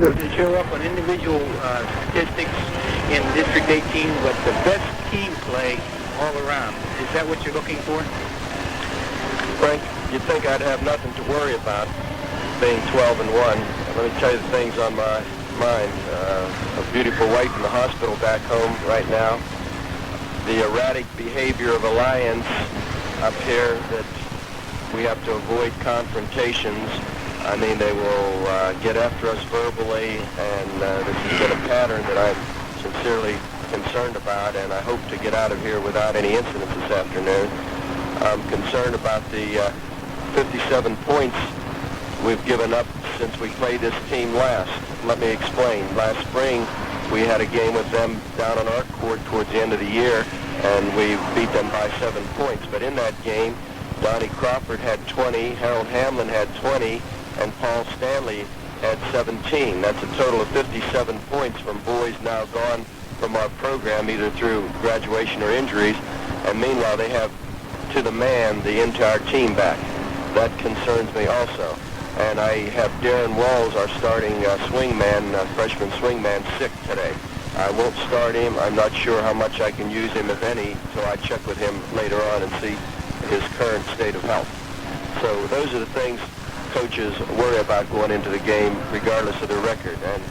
To show up on individual statistics in District 18, but the best team play all around. Is that what you're looking for? Frank, you'd think I'd have nothing to worry about being 12-1. Let me tell you the things on my mind. A beautiful wife in the hospital back home right now. The erratic behavior of Alliance up here that we have to avoid confrontations. I mean, they will get after us verbally, and this has been a pattern that I'm sincerely concerned about, and I hope to get out of here without any incidents this afternoon. I'm concerned about the 57 points we've given up since we played this team last. Let me explain. Last spring, we had a game with them down on our court towards the end of the year, and we beat them by 7 points. But in that game, Donnie Crawford had 20, Harold Hamlin had 20, and Paul Stanley had 17. That's a total of 57 points from boys now gone from our program, either through graduation or injuries. And meanwhile, they have, to the man, the entire team back. That concerns me also. And I have Darren Walls, our starting swingman, freshman swingman, sick today. I won't start him. I'm not sure how much I can use him, if any, so I check with him later on and see his current state of health. So those are the things coaches worry about going into the game, regardless of their record. And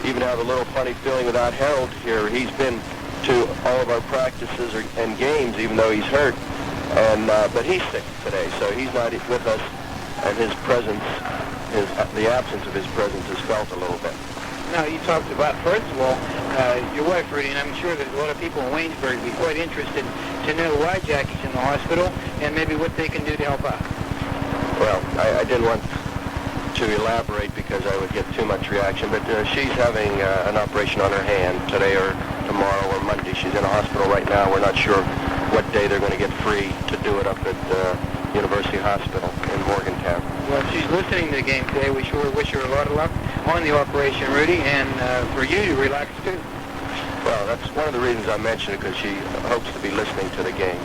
even have a little funny feeling without Harold here. He's been to all of our practices and games, even though he's hurt. And but he's sick today, so he's not with us. And his presence, the absence of his presence is felt a little bit. Now, you talked about, first of all, your wife, Rudy, and I'm sure that a lot of people in Waynesburg would be quite interested to know why Jackie's in the hospital and maybe what they can do to help out. Well, I didn't want to elaborate because I would get too much reaction, but she's having an operation on her hand today or tomorrow or Monday. She's in a hospital right now. We're not sure what day they're going to get free to do it up at University Hospital in Morgantown. Well, if she's listening to the game today, we sure wish her a lot of luck on the operation, Rudy, and for you to relax too. Well, that's one of the reasons I mentioned it, because she hopes to be listening to the game.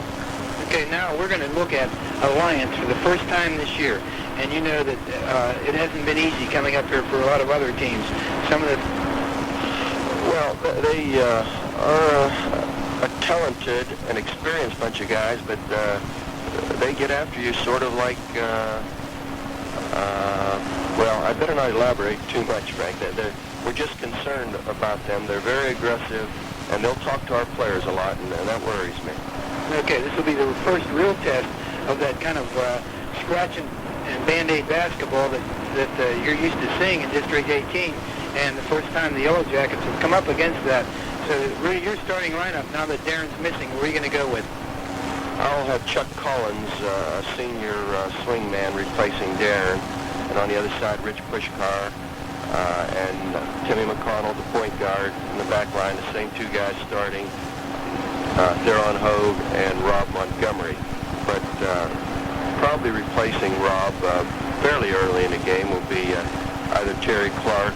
Okay, now we're going to look at Alliance for the first time this year, and you know that it hasn't been easy coming up here for a lot of other teams. Some of the... Well, they are a talented and experienced bunch of guys, but they get after you sort of like, well, I better not elaborate too much, Frank. We're just concerned about them. They're very aggressive, and they'll talk to our players a lot, and that worries me. Okay, this will be the first real test of that kind of scratch and Band-Aid basketball that you're used to seeing in District 18, and the first time the Yellow Jackets have come up against that. So, Rudy, your starting lineup, now that Darren's missing, where are you going to go with? I'll have Chuck Collins, a senior swingman, replacing Darren, and on the other side, Rich Puskar, and Timmy McConnell, the point guard, in the back line, the same two guys starting, Theron Hogue and Rob Montgomery. But probably replacing Rob fairly early in the game will be either Terry Clark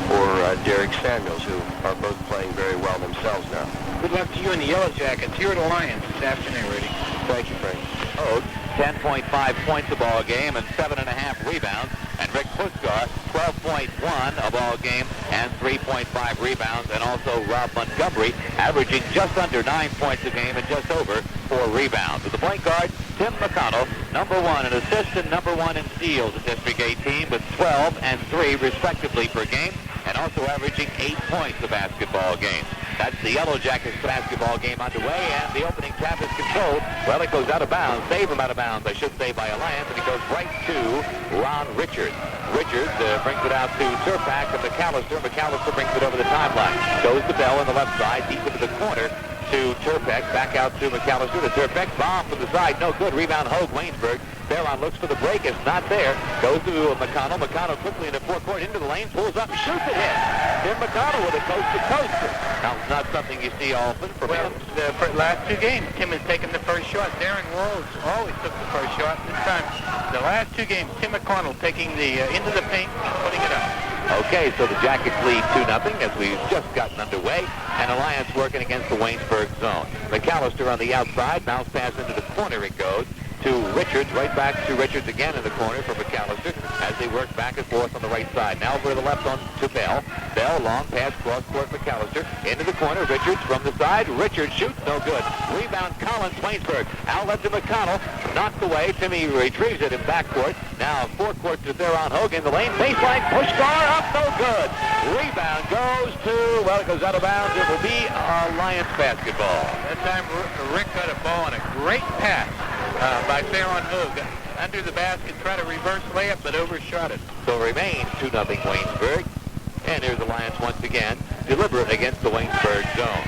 or Derek Samuels, who are both playing very well themselves now. Good luck to you and the Yellow Jackets. You're at Alliance this afternoon, Rudy. Thank you, Frank. Hogue, 10.5 points a ball game and 7.5 rebounds. And Rick Puskar, 12.1 a ball game and 3.5 rebounds. And also Rob Montgomery, averaging just under 9 points a game and just over 4 rebounds. With the point guard, Tim McConnell, number 1 in assists and number 1 in steals in District 18 with 12 and 3 respectively per game, and also averaging 8 points a basketball game. That's the Yellow Jackets basketball game underway, and the opening tap is controlled. Well, it goes out of bounds. Save him out of bounds, I should say, by Alliance, and it goes right to Ron Richards. Richards brings it out to Turpak and McAllister. McAllister brings it over the timeline. Goes to Bell on the left side, deep into the corner to Turpak. Back out to McAllister. To Turpak. Bomb from the side. No good. Rebound Hogue. Waynesburg. Theron looks for the break. It's not there. Goes to McConnell. McConnell quickly into forecourt. Into the lane. Pulls up. Shoots it in. Tim McConnell with a coast-to-coaster. Now, it's not something you see often from him. The last 2 games, Tim has taken the first shot. Darren Walls always took the first shot. This time, the last 2 games, Tim McConnell taking the into the paint, putting it up. Okay, so the Jackets lead 2-0 as we've just gotten underway, and Alliance working against the Waynesburg zone. McAllister on the outside, bounce pass into the corner it goes, to Richards, right back to Richards again in the corner for McAllister as they work back and forth on the right side. Now over to the left on to Bell. Bell, long pass, cross court McAllister. Into the corner, Richards from the side. Richards shoots, no good. Rebound, Collins, Waynesburg. Outlet to McConnell. Knocked away. Timmy retrieves it in backcourt. Now forecourt to Theron Hogue in the lane. Baseline, Puskar up, no good. Rebound goes to, well, it goes out of bounds. It will be Alliance basketball. That time Rick got a ball on a great pass by Theron Hogue. Under the basket, try to reverse layup, but overshot it. So it remains 2-0 Waynesburg. And here's Alliance once again, deliberate against the Waynesburg zone,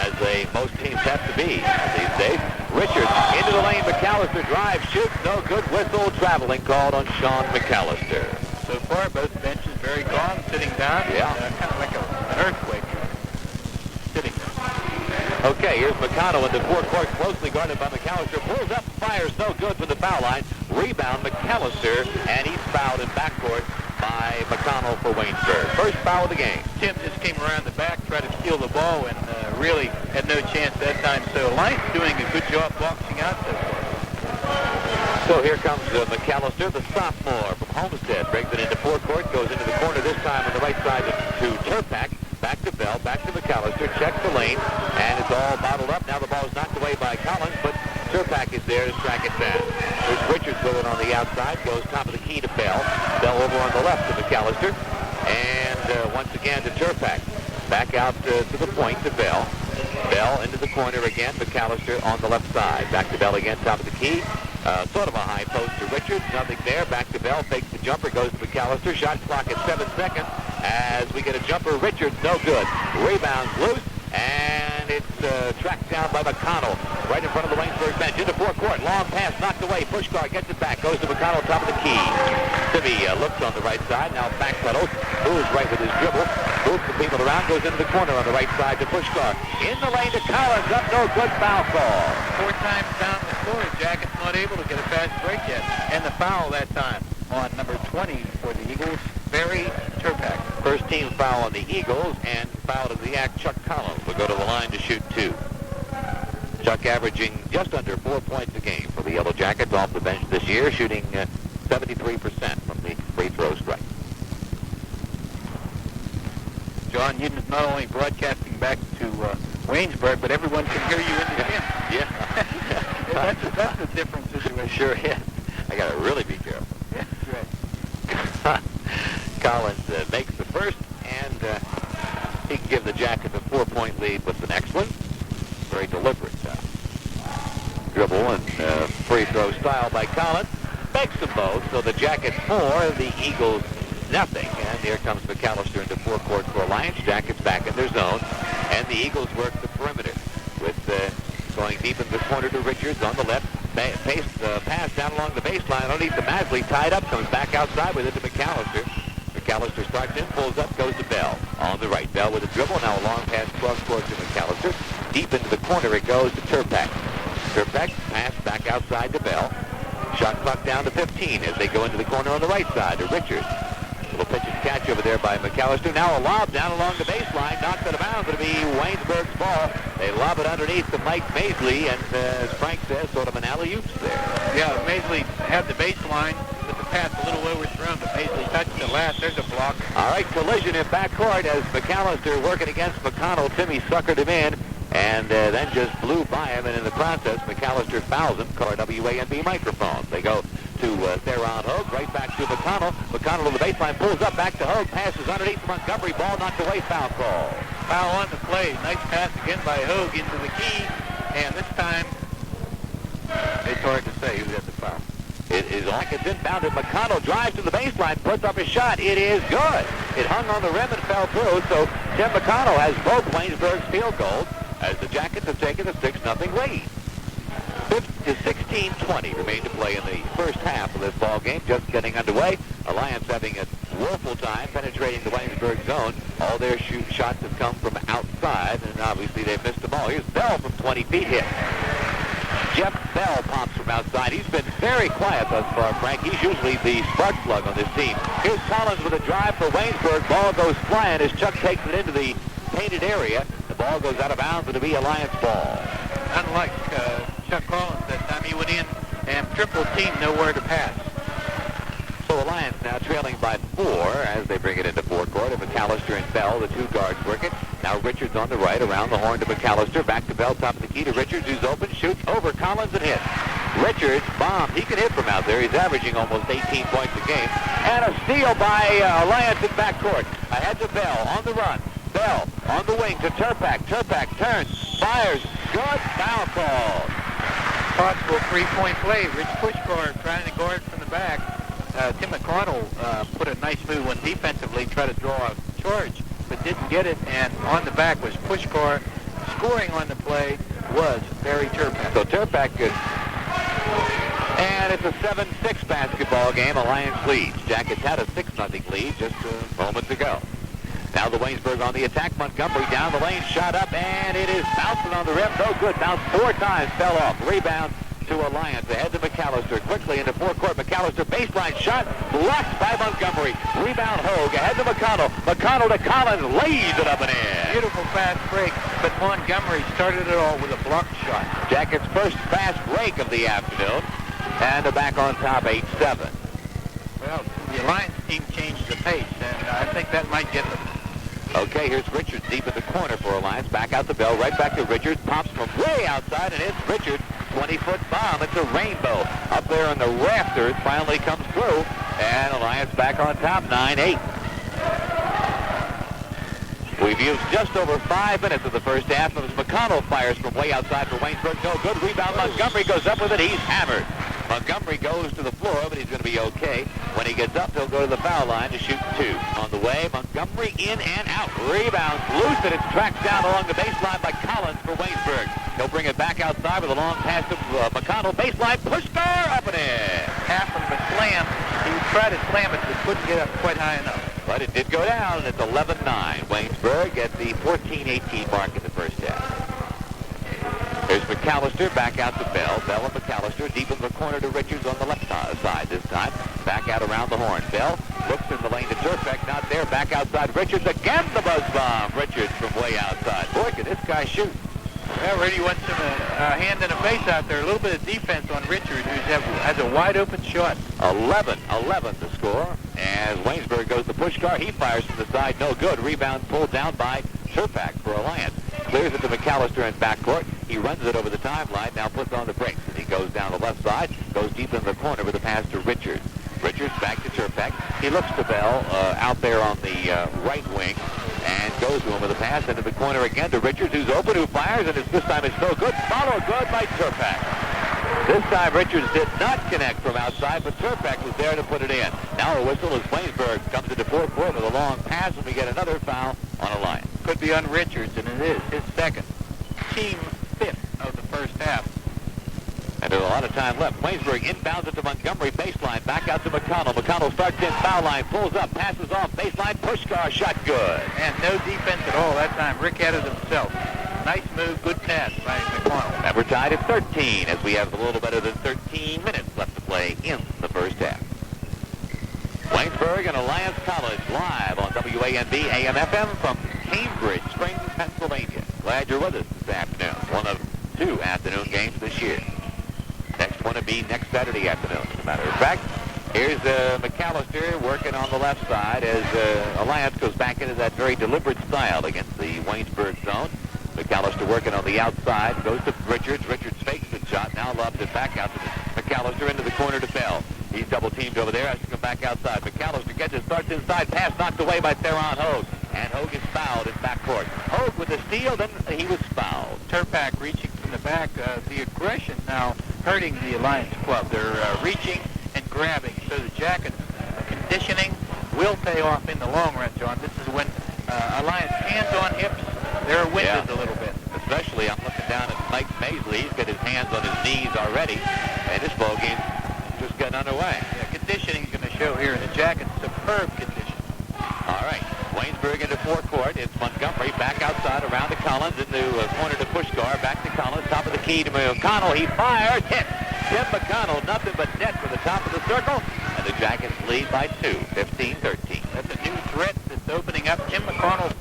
as most teams have to be these days. Richards into the lane, McAllister drive, shoots, no good. Whistle, traveling called on Sean McAllister. So far, both benches very calm, sitting down. Yeah. Kind of like an earthquake. Sitting. Okay, here's McConnell in the forecourt, closely guarded by McAllister. Pulls up, fires, no good from the foul line. Rebound, McAllister, and he's fouled in backcourt by McConnell for Waynesburg. First foul of the game. Tim just came around the back, tried to steal the ball, and really had no chance that time. So Alliance doing a good job boxing out so far. So here comes McAllister, the sophomore from Homestead. Brings it into forecourt, goes into the corner this time on the right side to Turpak. Back to Bell, back to McAllister, checks the lane, and it's all bottled up. Now the ball is knocked away by Collins, but Turpak is there to track it down. There's Richards with it on the outside, goes top of the key to Bell. Bell over on the left to McAllister, and once again to Turpak. Back out to the point to Bell. Bell into the corner again, McAllister on the left side. Back to Bell again, top of the key. Sort of a high post to Richards, nothing there. Back to Bell, fakes the jumper, goes to McAllister. Shot clock at 7 seconds as we get a jumper. Richards, no good. Rebounds loose, and it's tracked down by McConnell. Right in front of the Waynesburg bench, into forecourt. Long pass, knocked away. Puskar gets it back, goes to McConnell, top of the key. Timmy looks on the right side, now backpedals, moves right with his dribble, moves the people around, goes into the corner on the right side to Puskar. In the lane to Collins, up, no good, foul call. 4 times down the court, Jackets not able to get a fast break yet. And the foul that time on number 20 for the Eagles, Barry Turpak. First team foul on the Eagles, and foul to the act, Chuck Collins will go to the line to shoot 2. Chuck averaging just under 4 points a game for the Yellow Jackets off the bench this year, shooting 73% from the free throw strike. John, you're not only broadcasting back to Waynesburg, but everyone can hear you in the gym. Yeah. that's a different situation. Sure is. I got to really be careful. Yeah, that's right. Collins makes the first, and he can give the Jackets a 4-point lead with the next one. Very deliberate dribble and free throw style by Collins. Makes them both, so the Jackets 4, the Eagles nothing. And here comes McAllister into forecourt for Alliance. Jackets back in their zone, and the Eagles work the perimeter with going deep in the corner to Richards on the left. Pass down along the baseline underneath the Masley, tied up, comes back outside with it to McAllister. McAllister starts in, pulls up, goes to Bell on the right. Bell with a dribble, now a long pass cross court to McAllister. Deep into the corner it goes to Turpak. Turpak pass back outside to Bell. Shot clock down to 15 as they go into the corner on the right side to Richards. Little pitch and catch over there by McAllister. Now a lob down along the baseline, knocked out of bounds. It'll be Waynesburg's ball. They lob it underneath to Mike Masley, and as Frank says, sort of an alley-oop there. Yeah, Masley had the baseline, but the pass a little overthrown, but Masley touched it last. There's a block. All right, collision in backcourt as McAllister working against McConnell. Timmy suckered him in, and then just blew by him, and in the process, McAllister fouls him. Color WANB microphones. They go to Theron Hogue, right back to McConnell. McConnell on the baseline, pulls up, back to Hogue, passes underneath to Montgomery, ball knocked away, foul call. Foul on the play. Nice pass again by Hogue into the key, and this time, it's hard to say who had the foul. It is on. It's inbounded. McConnell drives to the baseline, puts up a shot. It is good. It hung on the rim and fell through, so Tim McConnell has both Waynesburg's field goals as the Jackets have taken a 6-0 lead. 16-20 remain to play in the first half of this ball game, just getting underway. Alliance having a woeful time penetrating the Waynesburg zone. All their shots have come from outside, and obviously they've missed them all. Here's Bell from 20 feet hit. Jeff Bell pops from outside. He's been very quiet thus far, Frank. He's usually the spark plug on this team. Here's Collins with a drive for Waynesburg. Ball goes flying as Chuck takes it into the painted area. The ball goes out of bounds. It'll be Alliance ball. Unlike Chuck Collins that time. He went in and triple team, nowhere to pass. So the Lions now trailing by 4 as they bring it into forecourt. And McAllister and Bell, the two guards, work it. Now Richards on the right, around the horn to McAllister. Back to Bell, top of the key to Richards, who's open, shoots over Collins and hits. Richards bombed. He can hit from out there. He's averaging almost 18 points a game. And a steal by Alliance in backcourt. Ahead to Bell on the run. Bell on the wing to Turpak. Turpak turns, fires. Good foul call. Possible three-point play. Rich Puskar trying to guard from the back. Tim McConnell put a nice move on defensively, tried to draw a charge, but didn't get it. And on the back was Puskar. Scoring on the play was Barry Turpak. So Turpak could. And it's a 7-6 basketball game. Alliance leads. Jackets had a 6-0 lead just moments ago. Now the Waynesburg on the attack. Montgomery down the lane, shot up, and it is bouncing on the rim. No good. Bounced 4 times, fell off. Rebound to Alliance. Ahead to McAllister. Quickly into forecourt. McAllister baseline shot blocked by Montgomery. Rebound Hogue. Ahead to McConnell. McConnell to Collins. Lays it up and in. Beautiful fast break, but Montgomery started it all with a blocked shot. Jackets' first fast break of the afternoon. And they're back on top 8-7. Well, the Alliance team changed the pace, and I think that might get them. Okay, here's Richards deep in the corner for Alliance. Back out the Bell, right back to Richards. Pops from way outside and hits Richards. 20-foot bomb. It's a rainbow. Up there in the rafters, finally comes through. And Alliance back on top, 9-8. We've used just over 5 minutes of the first half as McConnell fires from way outside for Waynesburg. No good. Rebound. Montgomery goes up with it. He's hammered. Montgomery goes to the floor, but he's going to be okay. When he gets up, he'll go to the foul line to shoot 2. On the way, Montgomery in and out. Rebounds loose, and it's tracked down along the baseline by Collins for Waynesburg. He'll bring it back outside with a long pass to McConnell. Baseline, Puskar up and in. Half of a slam. He tried to slam it, but couldn't get up quite high enough. But it did go down, and it's 11-9. Waynesburg at the 14-18 mark in the first half. There's McAllister back out to Bell. Bell and McAllister deep in the corner to Richards on the left side this time. Back out around the horn. Bell looks in the lane to Turpak. Not there. Back outside Richards. Again the buzz bomb. Richards from way outside. Boy, can this guy shoot. Well, Rudy wants some hand in the face out there. A little bit of defense on Richards, who has a wide open shot. 11 to score. As Waynesburg goes to Puskar, he fires from the side. No good. Rebound pulled down by Turpak for Alliance. Clears it to McAllister in backcourt. He runs it over the timeline, now puts on the brakes, and he goes down the left side, goes deep in the corner with a pass to Richards. Richards back to Turpak. He looks to Bell out there on the right wing and goes to him with a pass into the corner again to Richards, who's open, who fires, and this time it's no good. Follow good by Turpak. This time Richards did not connect from outside, but Turpak was there to put it in. Now a whistle as Waynesburg comes into forecourt with a long pass, and we get another foul on Alliance. Could be on Richards, and it is his second. Team 5th of the first half. And there's a lot of time left. Waynesburg inbounds it to Montgomery, baseline, back out to McConnell. McConnell starts in, foul line, pulls up, passes off, baseline, Puskar, shot good. And no defense at all that time. Rick had it himself. Nice move, good pass by McConnell. And we're tied at 13 as we have a little better than 13 minutes left to play in the first half. Waynesburg and Alliance College live on WANB AM/FM from Cambridge Springs, Pennsylvania. Glad you're with us this afternoon. One of 2 afternoon games this year. Next one will be next Saturday afternoon, as a matter of fact. Here's McAllister working on the left side as Alliance goes back into that very deliberate style against the Waynesburg zone. McAllister working on the outside, goes to Richards. Richards fakes the shot, now lobs it back out to McAllister into the corner to Bell. He's double-teamed over there, has to come back outside. McAllister gets it, starts inside, pass knocked away by Theron Hogue. And Hogue is fouled in backcourt. Hogue with the steal, then he was fouled. Turpak reaching from the back. The aggression now hurting the Alliance club. They're reaching and grabbing. So the Jackets conditioning will pay off in the long run, John. This is when Alliance hands on hips, they're winded a little bit. Especially, I'm looking down at Mike Maisley. He's got his hands on his knees already. And this ball game just getting underway. Yeah, conditioning is going to show here in the Jackets. Superb condition. All right. Waynesburg into forecourt. It's Montgomery back outside around to Collins into corner to Puskar. Back to Collins. Top of the key to McConnell. He fires. Hit. Tim McConnell. Nothing but net for the top of the circle. And the Jackets lead by 2. 15-13. That's a new threat that's opening up. Tim McConnell.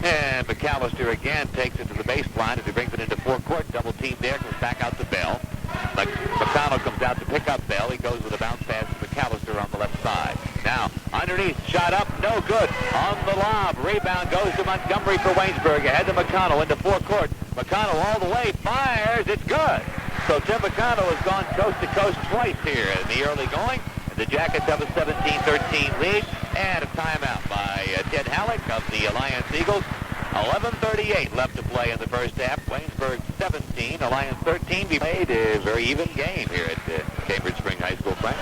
And McAllister again takes it to the baseline as he brings it into forecourt. Double team there, goes back out to Bell. McConnell comes out to pick up Bell. He goes with a bounce pass to McAllister on the left side. Now, underneath, shot up, no good. On the lob, rebound goes to Montgomery for Waynesburg. Ahead to McConnell into forecourt. McConnell all the way, fires, it's good. So Tim McConnell has gone coast to coast twice here in the early going. The Jackets have a 17-13 lead and a timeout by Ted Halleck of the Alliance Eagles. 11:38 left to play in the first half. Waynesburg 17, Alliance 13. We played a very even game here at Cambridge Spring High School, Frank.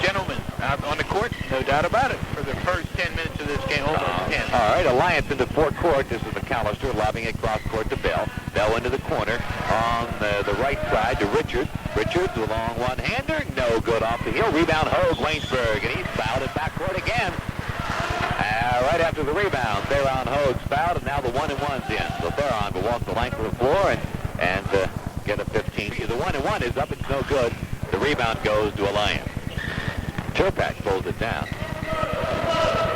Gentlemen, out on the court, no doubt about it, for the first 10 minutes of this game, almost 10. All right, Alliance into forecourt. This is McAllister lobbing it cross court to Bell. Bell into the corner on the right side to Richards. Richards, a long one-hander, no good off the heel. Rebound, Hogue, Waynesburg, and he's fouled in backcourt again. Right after the rebound, Theron Hogue's fouled, and now the 1-and-1's in. So Theron will walk the length of the floor and get a 15. The 1-and-1 is up, it's no good. The rebound goes to Alliance. Turpak pulls it down.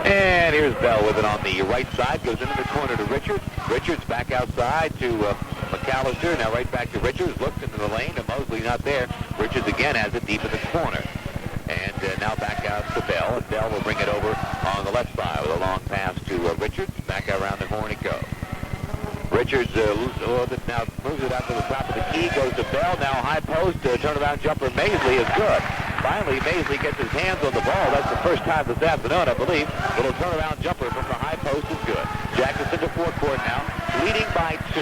And here's Bell with it on the right side. Goes into the corner to Richards. Richards back outside to McAllister. Now right back to Richards. Looks into the lane, and Mosley not there. Richards again has it deep in the corner. And now back out to Bell, and Bell will bring it over on the left side with a long pass to Richards. Back out around the horn it goes. Richards now moves it out to the top of the key, goes to Bell. Now high post, turnaround jumper. Maisley is good. Finally, Maisley gets his hands on the ball. That's the first time this afternoon, I believe. Little turnaround jumper from the high post is good. Jackets into forecourt now, leading by 2.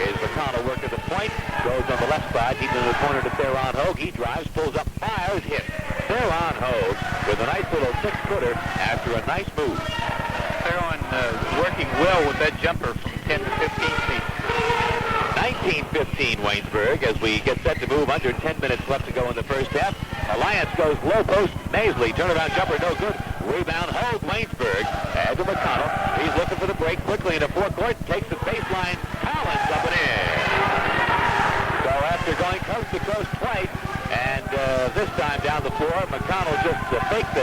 Is McConnell working the point, goes on the left side, deep into the corner to Theron Hogue. He drives, pulls up, fires, hits. Theron Hogue with a nice little 6-footer after a nice move. Theron working well with that jumper from 10 to 15 feet. 19-15 Waynesburg as we get set to move. Under 10 minutes left to go in the first half. Alliance goes low post. Maisley, turnaround jumper, no good. Rebound, Hogue, Waynesburg. As to McConnell. He's looking for the break quickly into forecourt. Takes the baseline. Collins up and in. So after going coast to coast twice, and this time down the floor, McConnell just faked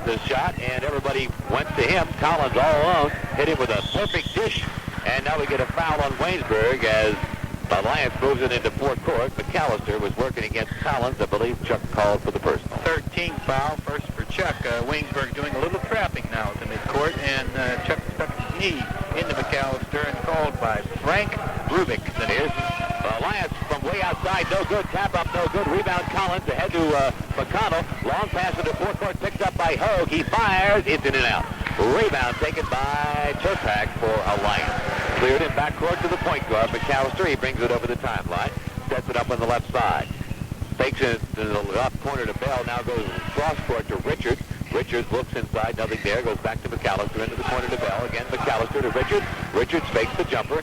the shot, and everybody went to him. Collins all alone. Hit him with a perfect dish. And now we get a foul on Waynesburg as Alliance moves it into forecourt. McAllister was working against Collins. I believe Chuck called for the personal. 13th foul, first for Chuck. Waynesburg doing a little trapping now at the midcourt, and Chuck stuck his knee into McAllister and called by Frank Rubik. Then here's Alliance from way outside, no good. Tap up, no good. Rebound Collins ahead to McConnell. Long pass into forecourt, picked up by Hogue. He fires, it's in and out. Rebound taken by Turpak for Alliance. Cleared in backcourt to the point guard. McAllister, he brings it over the timeline. Sets it up on the left side. Takes it to the left corner to Bell. Now goes cross court to Richards. Richards looks inside, nothing there. Goes back to McAllister into the corner to Bell. Again, McAllister to Richards. Richards fakes the jumper.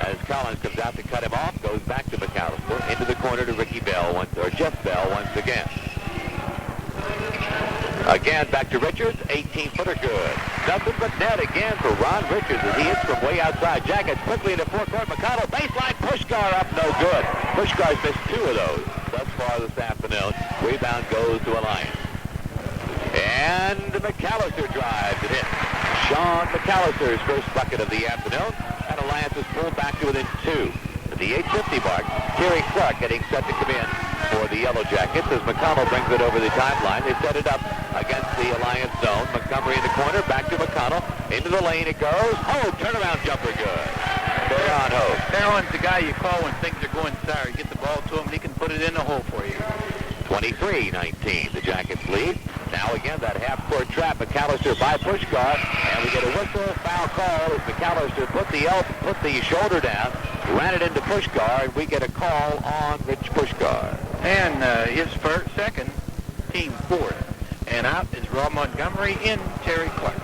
As Collins comes out to cut him off, goes back to McAllister. Into the corner to Ricky Bell, or Jeff Bell once again. Again, back to Richards, 18-footer good. Nothing but net again for Ron Richards as he hits from way outside. Jackets quickly into forecourt. McConnell, baseline, Puskar up, no good. Puskar's missed 2 of those thus far this afternoon. Rebound goes to Alliance. And McAllister drives it in. Sean McAllister's first bucket of the afternoon. And Alliance is pulled back to within 2. At the 8:50 mark, Terry Clark getting set to come in for the Yellow Jackets as McConnell brings it over the timeline. They set it up against the Alliance zone. Montgomery in the corner, back to McConnell. Into the lane it goes. Hogue, turnaround jumper good. Theron Hogue. Theron's the guy you call when things are going sour. You get the ball to him, he can put it in the hole for you. 23-19, the Jackets lead. Now again, that half-court trap, McAllister by Puskar, and we get a whistle, foul call as McAllister put the shoulder down, ran it into Puskar, and we get a call on Rich Puskar. And his first, second, team fourth. And out is Rob Montgomery in Terry Clark.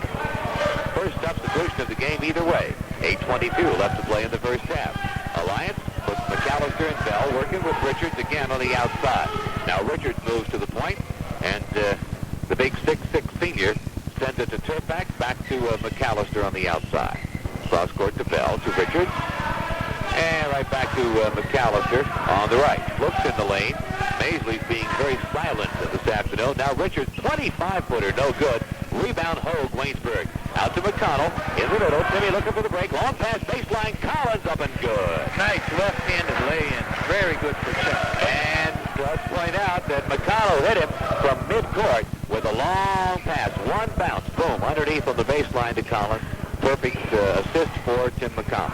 First substitution of the game either way. 8:22 left to play in the first half. Alliance with McAllister and Bell working with Richards again on the outside. Now Richards moves to the point, and the big 6'6" senior sends it to Turpak, back to McAllister on the outside. Cross court to Bell, to Richards, and right back to McAllister on the right. Looks in the lane. Maisley's being very silent this afternoon. Now Richards, 25-footer, no good. Rebound, Hogue, Waynesburg. Out to McConnell. In the middle. Timmy looking for the break. Long pass, baseline. Collins up and good. Nice left-handed lay-in. Very good for Chuck. And let's point out that McConnell hit him from midcourt with a long pass. One bounce. Boom. Underneath on the baseline to Collins. Perfect assist for Tim McConnell.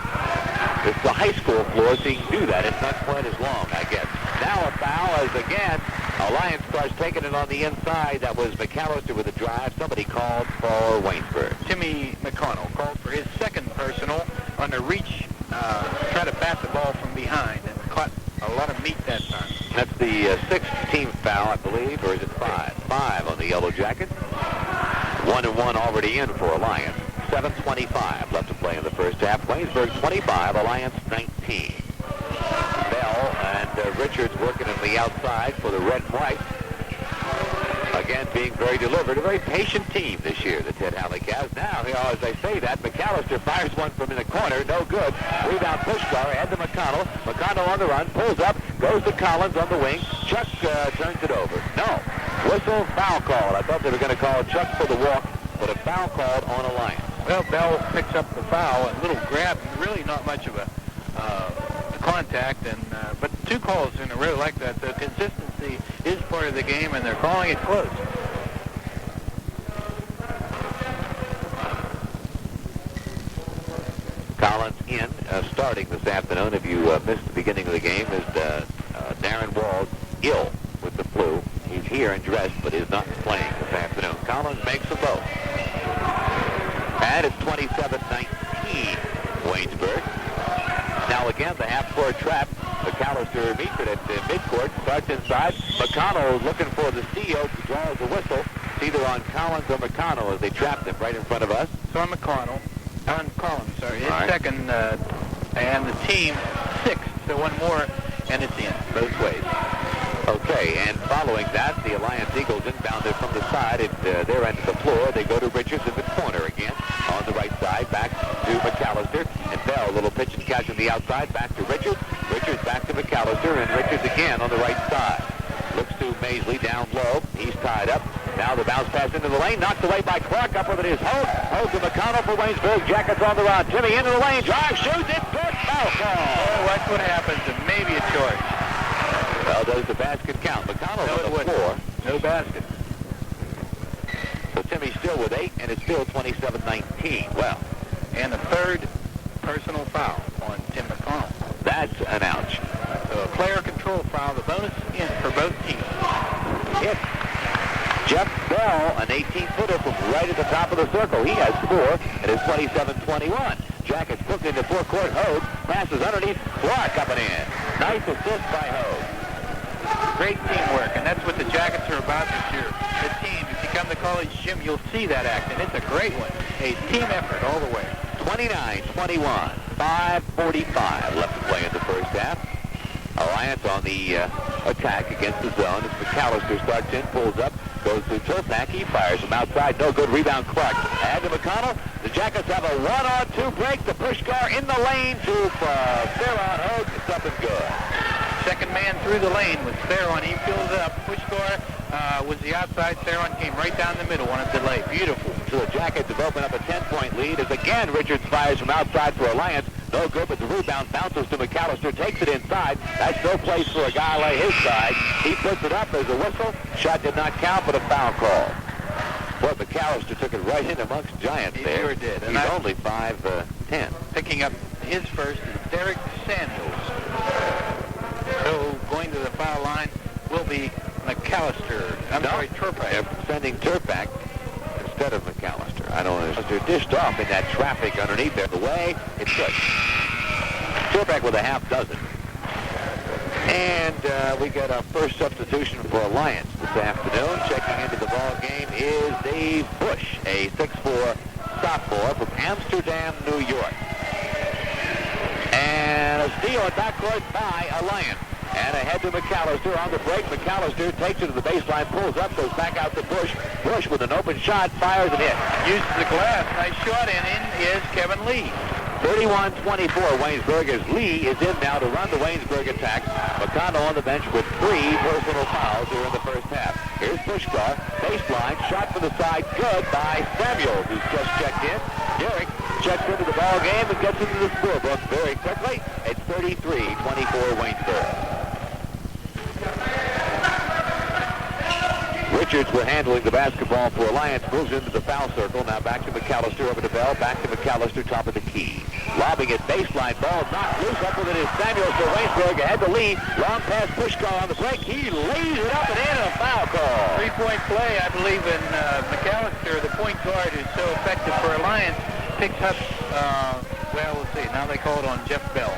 It's the high school floor, so you can do that. It's not quite as long, I guess. Now a foul as again Alliance starts taking it on the inside. That was McAllister with a drive. Somebody called for Waynesburg. Timmy McConnell called for his second personal on a reach, try to bat the ball from behind, and caught a lot of meat that time. That's the sixth team foul, I believe, or is it five? Five on the Yellow Jackets. 1-1 already in for Alliance. 7:25 left to play in the first half. Waynesburg 25, Alliance 19. Bell and Richards working on the outside for the red and white. Again, being very deliberate. A very patient team this year, the Ted Halleck has. Now, as I say that, McAllister fires one from in the corner. No good. Rebound Puskar and to McConnell. McConnell on the run. Pulls up. Goes to Collins on the wing. Chuck turns it over. No. Whistle, foul call. I thought they were going to call Chuck for the walk, but a foul called on Alliance. Well, Bell picks up the foul. A little grab. Really not much of a contact, and but two calls in a row like that. The consistency is part of the game, and they're calling it close. Collins in, starting this afternoon. If you missed the beginning of the game, is Darren Wald ill with the flu. He's here and dressed, but is not playing this afternoon. Collins makes them both. And it's 27-19, Waynesburg. Now again, the half-court trap. McAllister meets it at midcourt, starts inside. McConnell looking for the steal, draws the whistle. It's either on Collins or McConnell as they trapped him right in front of us. It's on McConnell. On Collins, sorry. His right. Second, and the team sixth, so one more, and it's in both ways. Okay, and following that, the Alliance Eagles inbounded from the side at their end of the floor. They go to Richards in the corner again on the right side, back to McAllister. And Bell, a little pitch and catch on the outside, back to Richards. Richards back to McAllister, and Richards again on the right side. Looks to Maisley down low. He's tied up. Now the bounce pass into the lane, knocked away by Clark. Up with it is Hogue. Hogue to McConnell for Waynesburg. Jackets on the run. Timmy into the lane. Drive, shoots it. Good foul call. Oh, that's what happens, and maybe a choice. Well, does the basket count? McConnell No, on the floor. No basket. So Timmy's still with 8, and it's still 27-19. Well, And the third personal foul on Tim McConnell. that's an ouch. So a player control foul, the bonus in for both teams. Hit. Jeff Bell, an 18-footer from right at the top of the circle. He has 4, and it's 27-21. Jackets hooked into forecourt. Hogue passes underneath. Clark up and in. Nice assist by Hogue. Great teamwork, and that's what the Jackets are about this year. The team, if you come to college gym, you'll see that act, and it's a great one. A team effort all the way. 29-21. 5:45 left to play in the first half. Alliance on the attack against the zone. As McAllister starts in, pulls up, goes to Topak. He fires from outside. No good. Rebound Clark. Add to McConnell. The Jackets have a 1-on-2 break. The Puskar in the lane to Theron. Hogue. It's up and good. Second man through the lane was Theron. He fills it up. Puskar was the outside. Theron came right down the middle on a delay. Beautiful. So the Jackets have opened up a 10-point lead as again Richards fires from outside for Alliance. No good, but the rebound bounces to McAllister, takes it inside. That's no place for a guy like his side. He puts it up as a whistle. Shot did not count, but a foul call. Boy, McAllister took it right in amongst giants He there. sure did. He's only 5'10". Picking up his first is Derek Samuels. So going to the foul line will be McAllister. Turpak. They're sending Turpak instead of McAllister. I don't know. They're dished off in that traffic underneath there. The way it's good. Turpak with a half dozen. And we got our first substitution for Alliance this afternoon. Checking into the ball game is Dave Bush, a 6'4" sophomore from Amsterdam, New York. And a steal at backcourt by Alliance. And ahead to McAllister on the break. McAllister takes it to the baseline, pulls up, goes back out to Bush. Bush with an open shot, fires and hits. Uses the glass. Nice shot, and in is Kevin Lee. 31-24 Waynesburg as Lee is in now to run the Waynesburg attack. McConnell on the bench with 3 personal fouls here in the first half. Here's Puskar, baseline, shot from the side, good by Samuels, who's just checked in. Derek checks into the ball game and gets into the scorebook very quickly. It's 33-24 Waynesburg. Richards were handling the basketball for Alliance, moves into the foul circle. Now back to McAllister, over to Bell, back to McAllister, top of the key. Lobbing it, baseline, ball knocked loose. Up with it is Samuels for Waynesburg, ahead to Lee. Long pass, Puskar on the break. He lays it up and in, a foul call. Three-point play, I believe, in McAllister, the point guard who's so effective for Alliance, picks up, well, we'll see. Now they call it on Jeff Bell.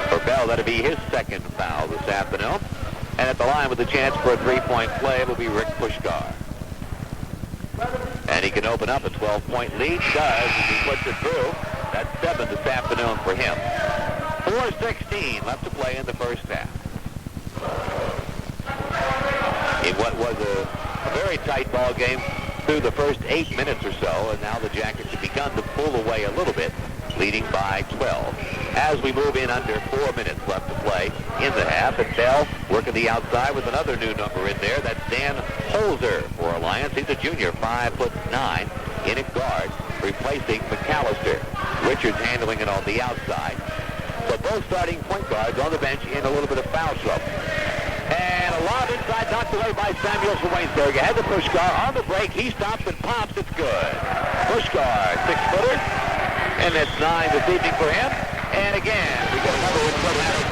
For Bell, that'll be his second foul this afternoon. And at the line with a chance for a three-point play will be Rick Puskar. And he can open up a 12-point lead. Does as he puts it through. That's 7 this afternoon for him. 4:16 left to play in the first half. In what was a very tight ball game through the first 8 minutes or so, and now the Jackets have begun to pull away a little bit, leading by 12. As we move in under 4 minutes left to play in the half, and Bell working the outside with another new number in there. That's Dan Holzer for Alliance. He's a junior, 5'9", in a guard, replacing McAllister. Richards handling it on the outside. So both starting point guards on the bench in a little bit of foul trouble. And a lob inside, knocked away by Samuels from Waynesburg. Ahead to Puskar on the break. He stops and pops. It's good. Puskar, 6-footer. And that's 9 this evening for him. And again, we got another one from Alliance.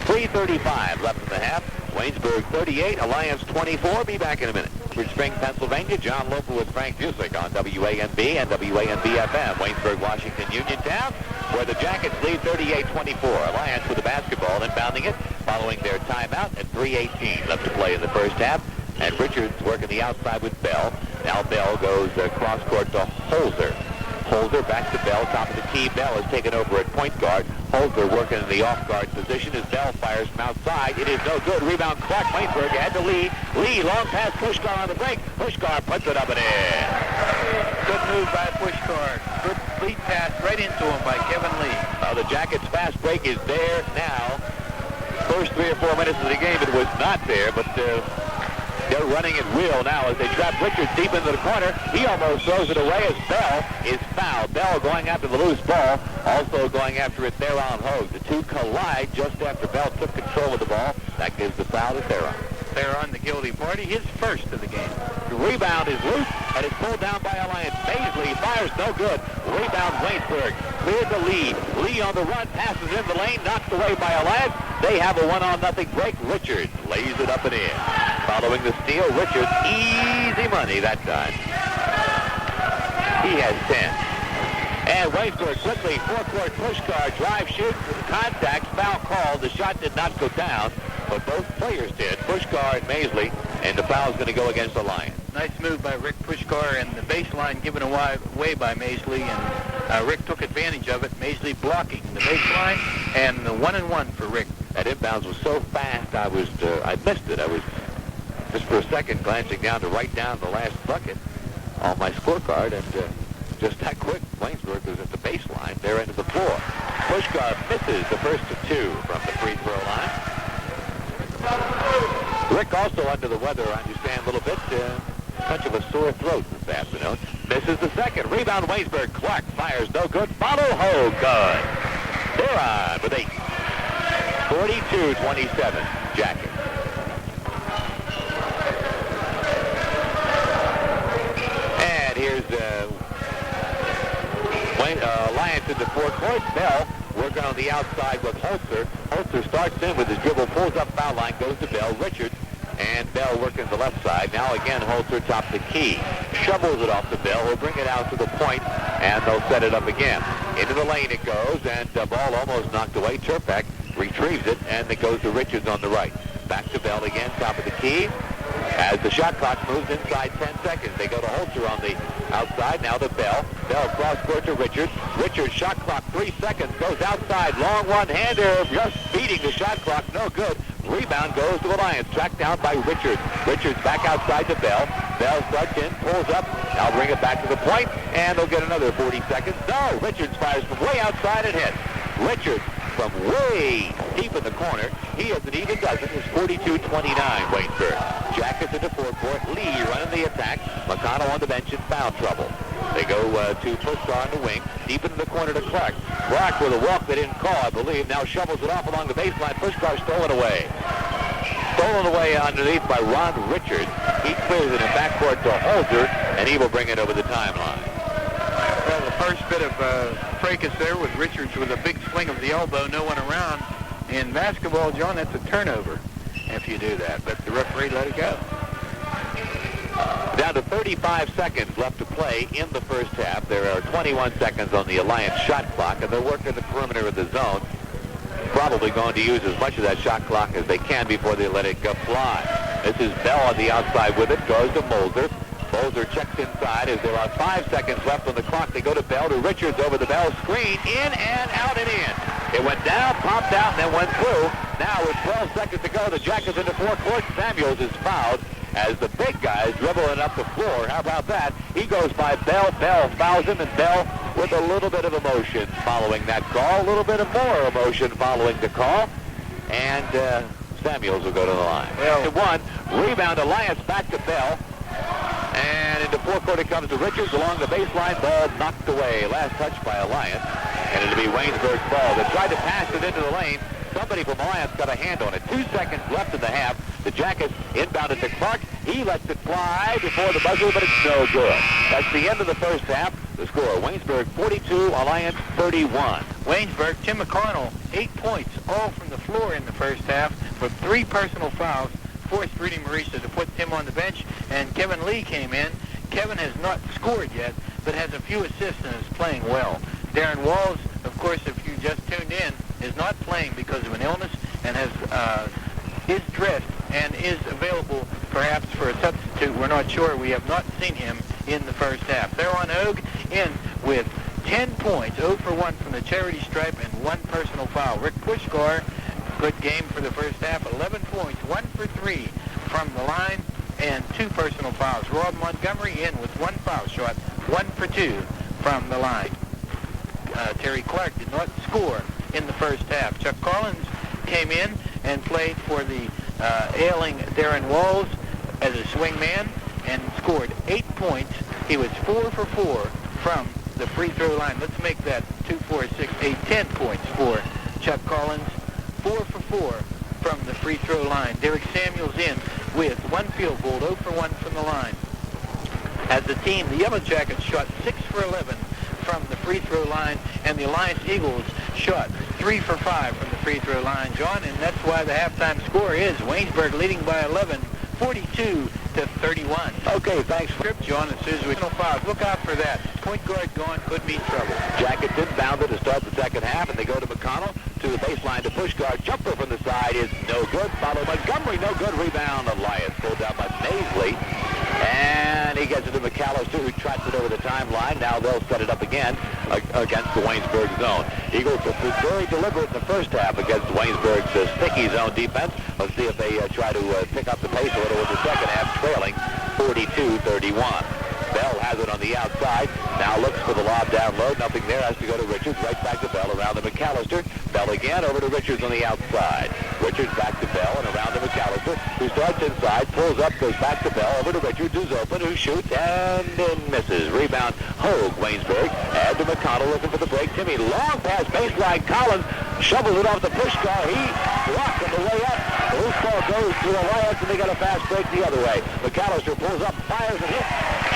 3:35 left in the half. Waynesburg 38, Alliance 24. Be back in a minute. For Spring, Pennsylvania, John Loper with Frank Jusick on WANB and WANB-FM. Waynesburg, Washington, Uniontown, where the Jackets lead 38-24. Alliance with the basketball, inbounding it, following their timeout at 3:18 left to play in the first half. And Richards working the outside with Bell. Now Bell goes cross-court to Holzer. Holzer back to Bell, top of the key. Bell is taken over at point guard. Holzer working in the off-guard position as Bell fires from outside. It is no good. Rebound Clark. Waynesburg ahead to Lee. Lee, long pass, Puskar on the break. Puskar puts it up and in. Good move by Puskar. Good lead pass right into him by Kevin Lee. The Jackets' fast break is there now. First 3 or 4 minutes of the game, it was not there, but they're running at will now as they trap Richards deep into the corner. He almost throws it away as Bell is fouled. Bell going after the loose ball, also going after it there on Hogue. The two collide just after Bell took control of the ball. That gives the foul to Theron. Theron, the guilty party, his first of the game. The rebound is loose, and it's pulled down by Alliance. Maisley fires no good. Rebound Waynesburg. Cleared the lead. Lee on the run, passes in the lane, knocked away by Alliance. They have a 1-0 break. Richards lays it up and in. Following the steal, Richards, easy money that time. He has 10. And Waynesburg quickly, forecourt Puskar, drive, shoot, contact, foul called. The shot did not go down, but both players did, Puskar and Maisley, and the foul's going to go against Alliance. Nice move by Rick Puskar, and the baseline given away by Maisley, and Rick took advantage of it. Maisley blocking the baseline, and the 1-and-1 for Rick. That inbounds was so fast, I missed it. I was just for a second glancing down to write down the last bucket on my scorecard, and just that quick, Waynesburg was at the baseline, their end of the floor. Puskar misses the first of 2 from the free throw line. Rick also under the weather, I understand, a little bit. Touch of a sore throat this afternoon. Misses the second. Rebound Waynesburg. Clark fires no good. Follow Hogue. Good. They're on with 8. 42-27. Jackets. And here's Alliance in the forecourt. Bell working on the outside with Holzer. Holzer starts in with his dribble, pulls up foul line, goes to Bell. Richards and Bell working the left side. Now again, Holzer top the key. Shovels it off to Bell. He'll bring it out to the point, and they'll set it up again. Into the lane it goes, and the ball almost knocked away. Turpak retrieves it, and it goes to Richards on the right. Back to Bell again, top of the key. As the shot clock moves inside 10 seconds, they go to Holzer on the outside. Now to Bell. Bell cross court to Richards. Richards, shot clock 3 seconds, goes outside. Long one-hander, just beating the shot clock. No good. Rebound goes to Alliance. Tracked down by Richards. Richards back outside to Bell. Bell starts in, pulls up. Now bring it back to the point, and they'll get another 40 seconds. No, Richards fires from way outside and hits. Richards from way deep in the corner. He has an even dozen. It's 42-29, Waynesburg. Jackets into forecourt. Lee running the attack. McConnell on the bench in foul trouble. They go to Puskar on the wing, deep into the corner to Clark. Clark with a walk they didn't call, I believe, now shovels it off along the baseline. Puskar stolen away. Stolen away underneath by Ron Richards. He clears it in backcourt to Holger, and he will bring it over the timeline. Well, the first bit of fracas there with Richards with a big swing of the elbow, no one around. In basketball, John, that's a turnover if you do that, but the referee let it go. Down to 35 seconds left to play in the first half. There are 21 seconds on the Alliance shot clock, and they're working the perimeter of the zone. Probably going to use as much of that shot clock as they can before they let it go fly. This is Bell on the outside with it, goes to Mulder. Mulder checks inside as there are 5 seconds left on the clock. They go to Bell, to Richards over the Bell screen, in and out and in. It went down, popped out, and then went through. Now with 12 seconds to go, the Jackets into forecourt. Samuels is fouled as the big guy is dribbling up the floor. How about that? He goes by Bell. Bell fouls him, and Bell with a little bit of emotion following that call. A little bit of more emotion following the call. And Samuels will go to the line. Well, one. Rebound, Alliance back to Bell. And into forecourt it comes to Richards along the baseline. Ball knocked away. Last touch by Alliance. And it'll be Waynesburg's ball. They tried to pass it into the lane. Somebody from Alliance got a hand on it. 2 seconds left in the half. The Jackets inbounded to Clark. He lets it fly before the buzzer, but it's no good. That's the end of the first half. The score, Waynesburg 42, Alliance 31. Waynesburg, Tim McConnell, 8 points, all from the floor in the first half, with 3 personal fouls, forced Rudy Marisa to put Tim on the bench, and Kevin Lee came in. Kevin has not scored yet, but has a few assists and is playing well. Darren Walls, of course, if you just tuned in, is not playing because of an illness and is dressed and is available perhaps for a substitute. We're not sure. We have not seen him in the first half. They're on Hogue in with 10 points, 0 for 1 from the charity stripe and 1 personal foul. Rick Puskar, good game for the first half, 11 points, 1 for 3 from the line and 2 personal fouls. Rob Montgomery in with 1 foul shot, 1 for 2 from the line. Terry Clark did not score in the first half. Chuck Collins came in and played for the ailing Darren Walls as a swing man and scored 8 points. He was 4 for 4 from the free throw line. Let's make that 2, 4, 6, 8, 10 points for Chuck Collins. 4 for 4 from the free throw line. Derek Samuels in with 1 field goal, 0 for 1 from the line. As a team, the Yellow Jackets shot 6 for 11 from the free throw line, and the Alliance Eagles shot 3 for 5 from the free throw line, John, and that's why the halftime score is Waynesburg leading by 11, 42-31. Okay, thanks. Script, John, as soon as we fouls. Look out for that. Point guard gone, could mean trouble. Jackets inbounded to start the second half, and they go to McConnell, to the baseline to Puskar. Jumper from the side is no good. Follow Montgomery, no good. Rebound, Elias pulled down by Maisley. And he gets it to McAllister, who trots it over the timeline. Now they'll set it up again against the Waynesburg zone. Eagles were very deliberate in the first half against Waynesburg's sticky zone defense. Let's see if they try to pick up the pace a little with the second half, trailing 42-31. Bell has it on the outside. Now looks for the lob down low. Nothing there. Has to go to Richards. Right back to Bell. Around to McAllister. Bell again. Over to Richards on the outside. Richards back to Bell and around to McAllister, who starts inside, pulls up, goes back to Bell. Over to Richards, who's open, who shoots, and then misses. Rebound, Hogue, Waynesburg. Add to McConnell, looking for the break. Timmy, long pass, baseline. Collins shovels it off the Puskar. He blocked on the way up. The loose ball goes to Alliance, and they got a fast break the other way. McAllister pulls up, fires, and hits.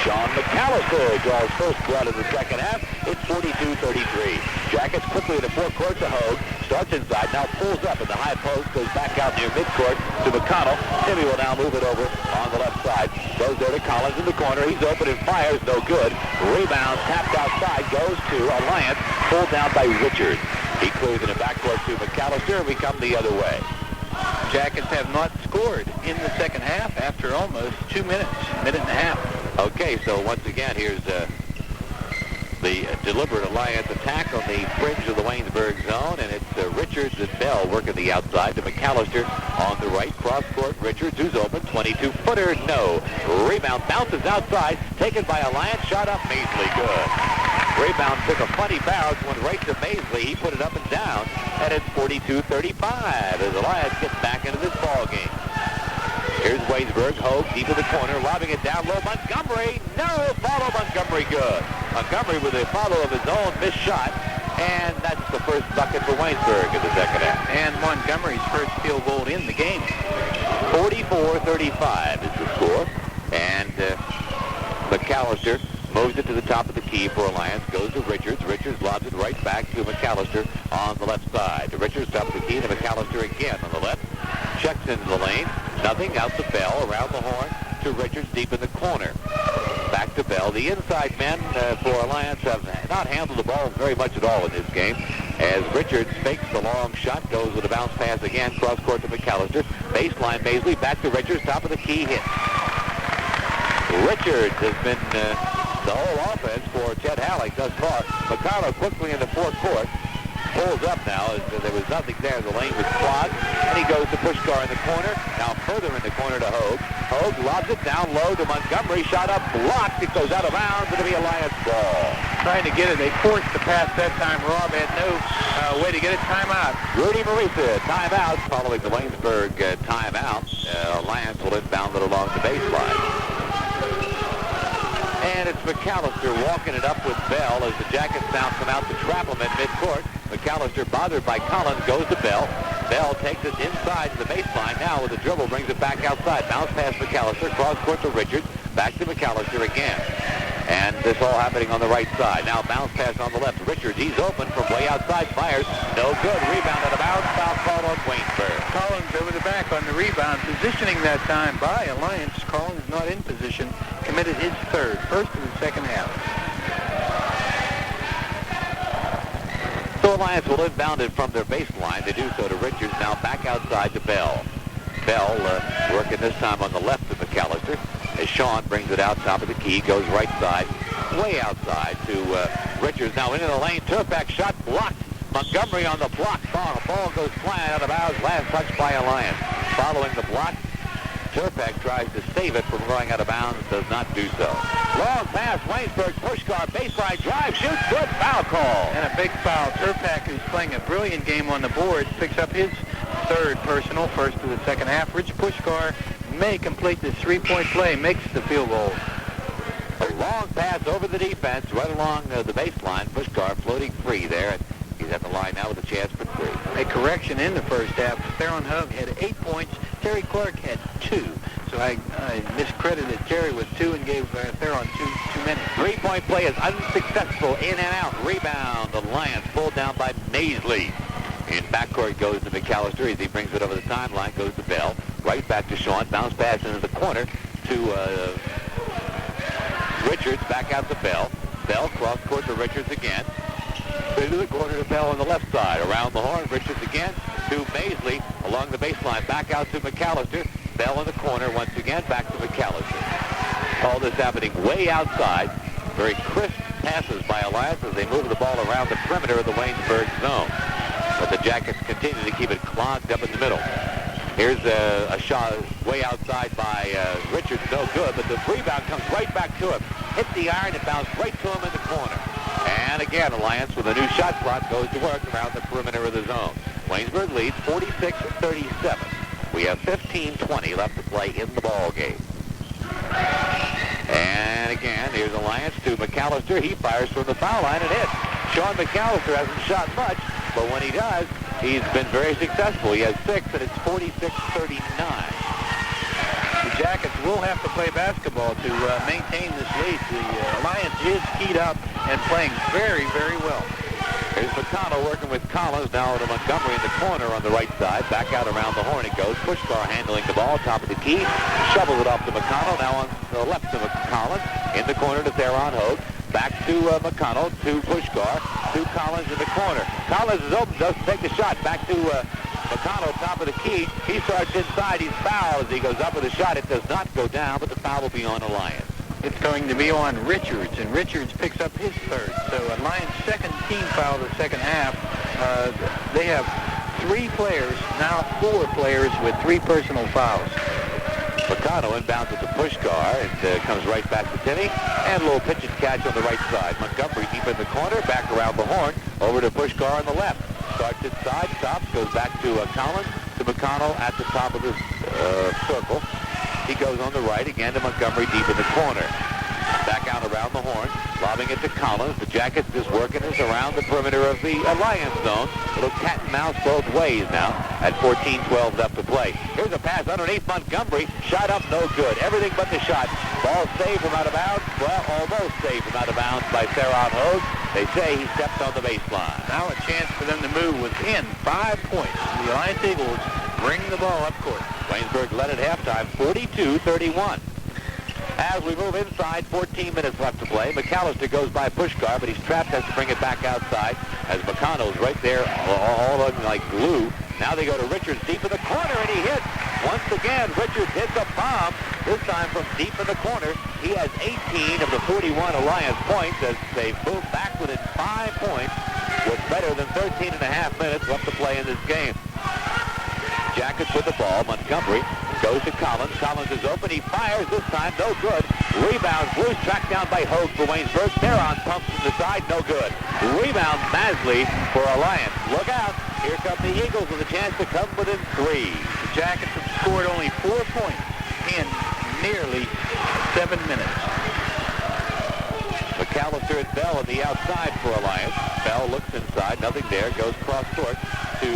Sean McAllister draws first blood in the second half. It's 42-33. Jackets quickly in the forecourt to Hogue. Starts inside, now pulls up in the high post, goes back out near midcourt to McConnell. Timmy will now move it over on the left side. Goes there to Collins in the corner. He's open and fires, no good. Rebound, tapped outside, goes to Alliance, pulled down by Richards. He clears in the backcourt to McAllister, and we come the other way. Jackets have not scored in the second half after almost 2 minutes, minute and a half. Okay, so once again, here's the deliberate Alliance attack on the fringe of the Waynesburg zone, and it's Richards and Bell working the outside to McAllister on the right. Cross court, Richards, who's open, 22-footer, no. Rebound bounces outside, taken by Alliance, shot up, Maisley, good. Rebound took a funny bounce, went right to Maisley. He put it up and down, and it's 42-35 as Alliance gets back into this ball game. Here's Waynesburg, Hogue deep in the corner, lobbing it down low. Montgomery, no, follow Montgomery, good. Montgomery with a follow of his own missed shot, and that's the first bucket for Waynesburg in the second half. And Montgomery's first field goal in the game. 44-35 is the score, and McAllister moves it to the top of the key for Alliance, goes to Richards. Richards lobs it right back to McAllister on the left side. To Richards, top of the key, to McAllister again on the left. Checks into the lane. Nothing, out to Bell, around the horn to Richards deep in the corner. Back to Bell. The inside men for Alliance have not handled the ball very much at all in this game, as Richards fakes the long shot, goes with a bounce pass again, cross court to McAllister. Baseline, Maisley, back to Richards, top of the key, hit. Richards has been the whole offense for Chet Halleck thus far. McConnell quickly in the forecourt. Pulls up now as there was nothing there. The lane was clogged, and he goes to Puskar in the corner. Now further in the corner to Hogue. Hogue lobs it down low to Montgomery. Shot up, blocked. It goes out of bounds. It'll be Alliance ball. Trying to get it. They forced the pass that time. Rob had no way to get it. Timeout. Rudy Marisa, timeout. Following the Waynesburg timeout, Alliance will inbound it along the baseline. And it's McAllister walking it up with Bell as the Jackets now come out to trap him at midcourt. McAllister, bothered by Collins, goes to Bell. Bell takes it inside to the baseline. Now with a dribble, brings it back outside. Bounce past McAllister, cross court to Richards. Back to McAllister again. And this all happening on the right side. Now bounce pass on the left. Richards, he's open from way outside. Fires. No good. Rebound out of bounds. Foul called on Waynesburg. Collins over the back on the rebound. Positioning that time by Alliance. Collins not in position. Committed his third. First of the second half. So Alliance will inbound it from their baseline. They do so to Richards. Now back outside to Bell. Bell working this time on the left of McAllister. As Sean brings it out top of the key, goes right side, way outside to Richards. Now into the lane, Turpak shot blocked. Montgomery on the block. Ball goes flying out of bounds. Last touch by Alliance. Following the block, Turpak tries to save it from going out of bounds, does not do so. Long pass, Waynesburg, Puskar, baseline drive, shoots, good, foul call. And a big foul. Turpak, who's playing a brilliant game on the board, picks up his third personal, first of the second half. Rich Puskar may complete this three-point play, makes the field goal. A long pass over the defense, right along the baseline. Puskar floating free there. He's at the line now with a chance for three. A correction in the first half. Theron Hogue had 8 points. Terry Clark had 2. So I miscredited Terry with 2 and gave Theron too many. Three-point play is unsuccessful. In and out. Rebound. Alliance pulled down by Maisley. In backcourt goes to McAllister as he brings it over the timeline. Goes to Bell. Right back to Sean. Bounce pass into the corner to Richards. Back out to Bell. Bell cross court to Richards again. Into the corner to Bell on the left side. Around the horn, Richards again to Maisley along the baseline. Back out to McAllister. Bell in the corner once again. Back to McAllister. All this happening way outside. Very crisp passes by Alliance as they move the ball around the perimeter of the Waynesburg zone. But the Jackets continue to keep it clogged up in the middle. Here's a shot way outside by Richards. No good, but the rebound comes right back to him. Hit the iron and bounced right to him in the corner. And again, Alliance with a new shot clock goes to work around the perimeter of the zone. Waynesburg leads 46-37. We have 15:20 left to play in the ball game. And again, here's Alliance to McAllister. He fires from the foul line and hits. Sean McAllister hasn't shot much, but when he does, he's been very successful. He has 6, and it's 46-39. The Jackets will have to play basketball to maintain this lead. The Alliance is keyed up and playing very, very well. Here's McConnell working with Collins now to Montgomery in the corner on the right side. Back out around the horn it goes. Puskar handling the ball, top of the key. Shovels it off to McConnell. Now on the left to Collins. In the corner to Theron Hogue. Back to McConnell, to Puskar, to Collins in the corner. Collins is open, doesn't take the shot. Back to McConnell, top of the key. He starts inside. He's fouled as he goes up with a shot. It does not go down, but the foul will be on Alliance. it's going to be on Richards, and Richards picks up his third. So Alliance second team foul of the second half. They have 3 players, now 4 players with 3 personal fouls. McConnell inbounds at the Puskar. It comes right back to Tinney. And a little pitch and catch on the right side. Montgomery deep in the corner, back around the horn, over to Puskar on the left. Starts inside, stops, goes back to Collins, to McConnell at the top of the circle. He goes on the right, again to Montgomery deep in the corner. Back out around the horn, lobbing it to Collins. The Jackets just working this around the perimeter of the Alliance zone. A little cat and mouse both ways now at 14-12 left to play. Here's a pass underneath Montgomery. Shot up, no good. Everything but the shot. Ball saved from out of bounds. Well, almost saved from out of bounds by Hogue. They say he stepped on the baseline. Now a chance for them to move within 5 points. The Alliance Eagles bring the ball up court. Waynesburg led at halftime, 42-31. As we move inside, 14 minutes left to play. McAllister goes by Puskar, but he's trapped, has to bring it back outside as McConnell's right there all looking like glue. Now they go to Richards deep in the corner, and he hits. Once again, Richards hits a bomb, this time from deep in the corner. He has 18 of the 41 Alliance points as they move back within 5 points with better than 13 and a half minutes left to play in this game. Jackets with the ball. Montgomery goes to Collins. Collins is open. He fires. This time, no good. Rebound. Blues tracked down by Hogue for Waynesburg. Theron pumps from the side. No good. Rebound. Masley for Alliance. Look out. Here come the Eagles with a chance to come within 3. The Jackets have scored only 4 points in nearly 7 minutes. McAllister and Bell on the outside for Alliance. Bell looks inside. Nothing there. Goes cross court to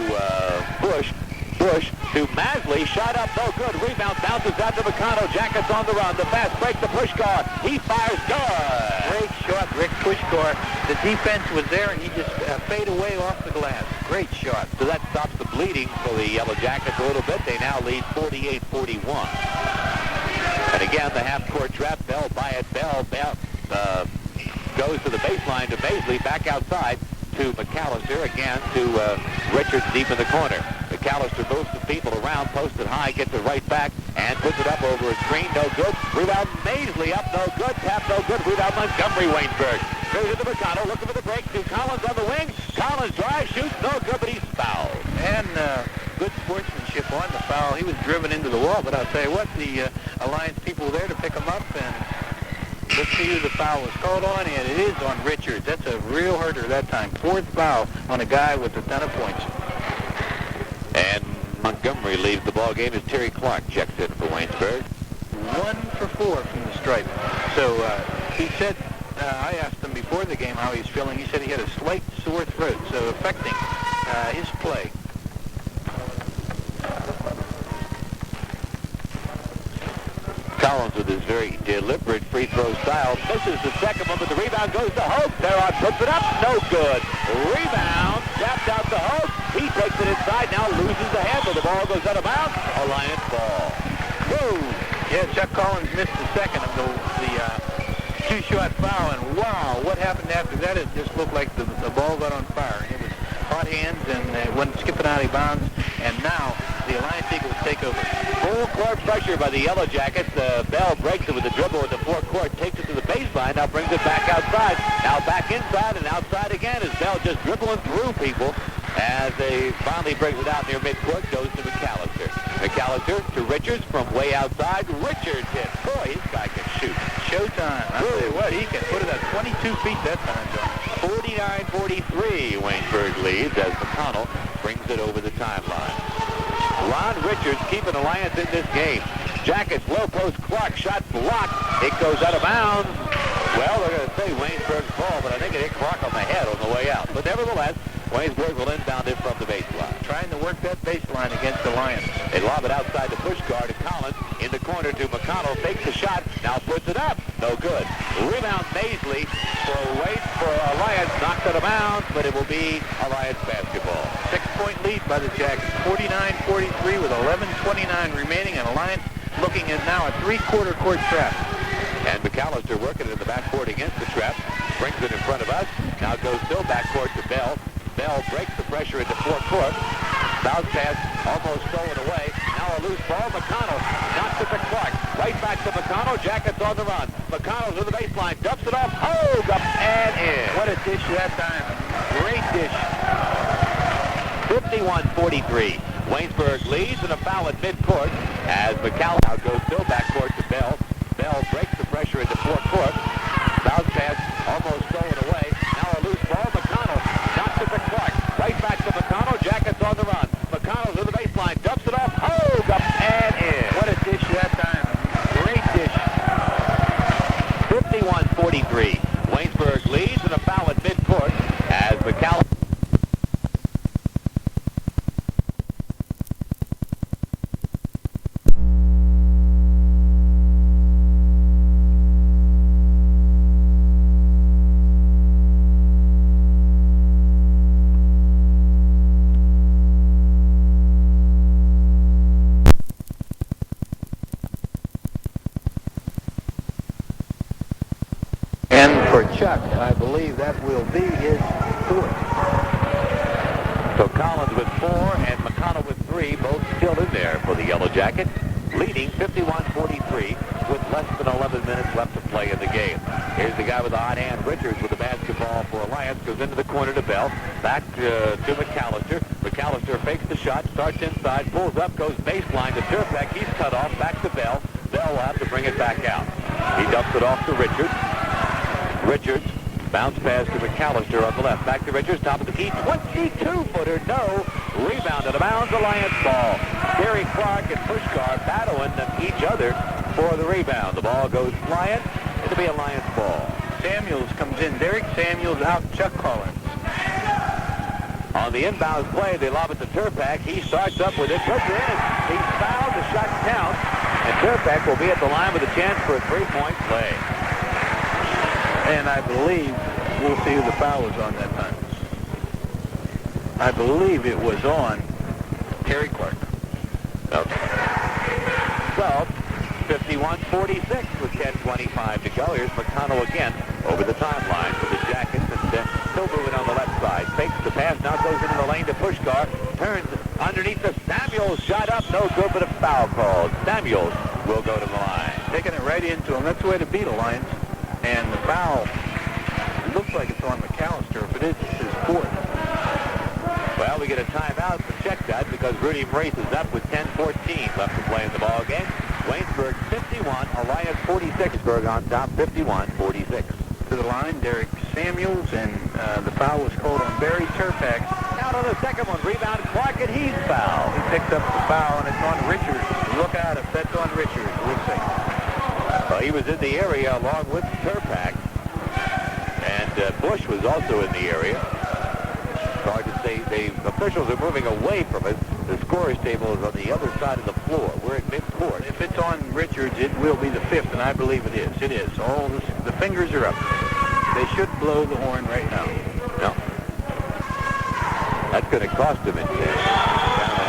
Bush. Bush to Masley. Shot up, no good. Rebound bounces out to McConnell. Jackets on the run. The fast break to Puskar. He fires. Good. Great shot, Rick Puskar. The defense was there, and he just fade away off the glass. Great shot. So that stops the bleeding for the Yellow Jackets a little bit. They now lead 48-41. And again, the half-court trap. Bell by it. Bell goes to the baseline to Masley. Back outside to McAllister. Again to Richards deep in the corner. McAllister moves the people around, posted high, gets it right back, and puts it up over a screen. No good. Rebound Masley up, no good. Tap, no good. Rebound Montgomery, Waynesburg. Goes into McConnell, looking for the break to Collins on the wing. Collins drives, shoots, no good, but he's fouled. And good sportsmanship on the foul. He was driven into the wall, but I'll tell you what, the Alliance people were there to pick him up, and let's see who the foul was called on, and it is on Richards. That's a real hurter that time. 4th foul on a guy with a ton of points. And Montgomery leaves the ball game as Terry Clark checks in for Waynesburg. 1 for 4 from the stripe. So he said, I asked him before the game how he was feeling. He said he had a slight sore throat, so affecting his play. Collins with his very deliberate free throw style misses the second one, but the rebound goes to Hogue. Theron puts it up, no good. Rebound, tapped out to Hogue. He takes it inside, now loses the handle. The ball goes out of bounds. Alliance ball. Whoa! Yeah, Chuck Collins missed the second of the 2-shot foul, and wow, what happened after that? It just looked like the ball got on fire. It was hot hands, and it went skipping out of bounds, and now the Alliance Eagles take over. Full court pressure by the Yellow Jackets. Bell breaks it with a dribble in the forecourt, takes it to the baseline, now brings it back outside. Now back inside and outside again as Bell just dribbling through people. As they finally brings it out near midcourt, goes to McAllister. McAllister to Richards from way outside. Richards hits. Boy, this guy can shoot. Showtime. I'll tell you what, he can put it at 22 feet that time, John. 49-43, Waynesburg leads as McConnell brings it over the timeline. Ron Richards keeping Alliance in this game. Jackets, low post, Clark, shot blocked. It goes out of bounds. Well, they're going to say Waynesburg's ball, but I think it hit Clark on the head on the way out. But nevertheless, Waynesburg will inbound it from the baseline. Trying to work that baseline against Alliance. They lob it outside the Puskar to Collins. In the corner to McConnell. Takes the shot. Now puts it up. No good. Rebound Masley for Alliance. Knocked out of bounds, but it will be Alliance basketball. 6-point lead by the Jackets. 49-43 with 11:29 remaining, and Alliance looking at now a 3-quarter court trap. And McAllister working it in the backcourt against the trap. Brings it in front of us. Now goes still backcourt to Bell. Bell breaks the pressure into forecourt. Bounce pass almost stolen away. Now a loose ball. McConnell knocks it to Clark. Right back to McConnell. Jackets on the run. McConnell's to the baseline. Dumps it off. Hogue up and in. What a dish that time. Great dish. 51-43. Waynesburg leads and a foul at midcourt as McConnell now goes still backcourt to Bell. Bell breaks the pressure into forecourt. Bounce pass almost stolen away. Now a loose ball. McConnell knocks it to Clark. Right back to McConnell. Jackets on the run. McConnell's to the baseline. Dumps it off. Hogue up and in. What a dish that time. Great dish. 51-43. Waynesburg leads and a foul at midcourt as McConnell. And for Chuck, I believe that will be his fourth. So Collins with 4 and McConnell with 3, both still in there for the Yellow Jackets, leading 51-43 with less than 11 minutes left to play in the game. Here's the guy with the hot hand, Richards, with the basketball for Alliance, goes into the corner to Bell, back to McAllister. McAllister fakes the shot, starts inside, pulls up, goes baseline to Turpek. He's cut off, back to Bell. Bell will have to bring it back out. He dumps it off to Richards. Richards, bounce pass to McAllister on the left. Back to Richards, top of the key, 22-footer, no. Rebound out of bounds, Alliance ball. Gary Clark and Puskar battling each other for the rebound. The ball goes flying. It'll be Alliance ball. Samuels comes in. Derek Samuels out, Chuck Collins. On the inbound play, they lob it to Turpek. He starts up with it. Puts it in. He's fouled. The shot counts. And Turpek will be at the line with a chance for a three-point play. And I believe we'll see who the foul was on that time. I believe it was on Terry Clark. Okay. So, 51-46 with 10:25 to go. Here's McConnell again over the timeline for the Jackets, and still moving on the left side. Fakes the pass, now goes into the lane to Puskar. Turns underneath the Samuels. Shot up, no good, but a foul called. Samuels will go to the line. Taking it right into him. That's the way to beat Alliance. And the foul, it looks like it's on McAllister. If it is, it's his fourth. Well, we get a timeout to check that because Rudy Brace is up with 10:14 left to play in the ball game. Waynesburg 51, Alliance 46. Waynesburg on top, 51-46. To the line, Derek Samuels, and the foul was called on Barry Turpek. Out on the second one, rebound Clark, and he's fouled. He picks up the foul, and it's on Richards. Look out if that's on Richards. We'll see. Well, he was in the area along with Turpek, and Bush was also in the area. It's hard to say. The officials are moving away from it. The scorer's table is on the other side of the floor. We're at midcourt. If it's on Richards, it will be the fifth, and I believe it is. It is. All the fingers are up. They should blow the horn right now. No. That's going to cost him in down the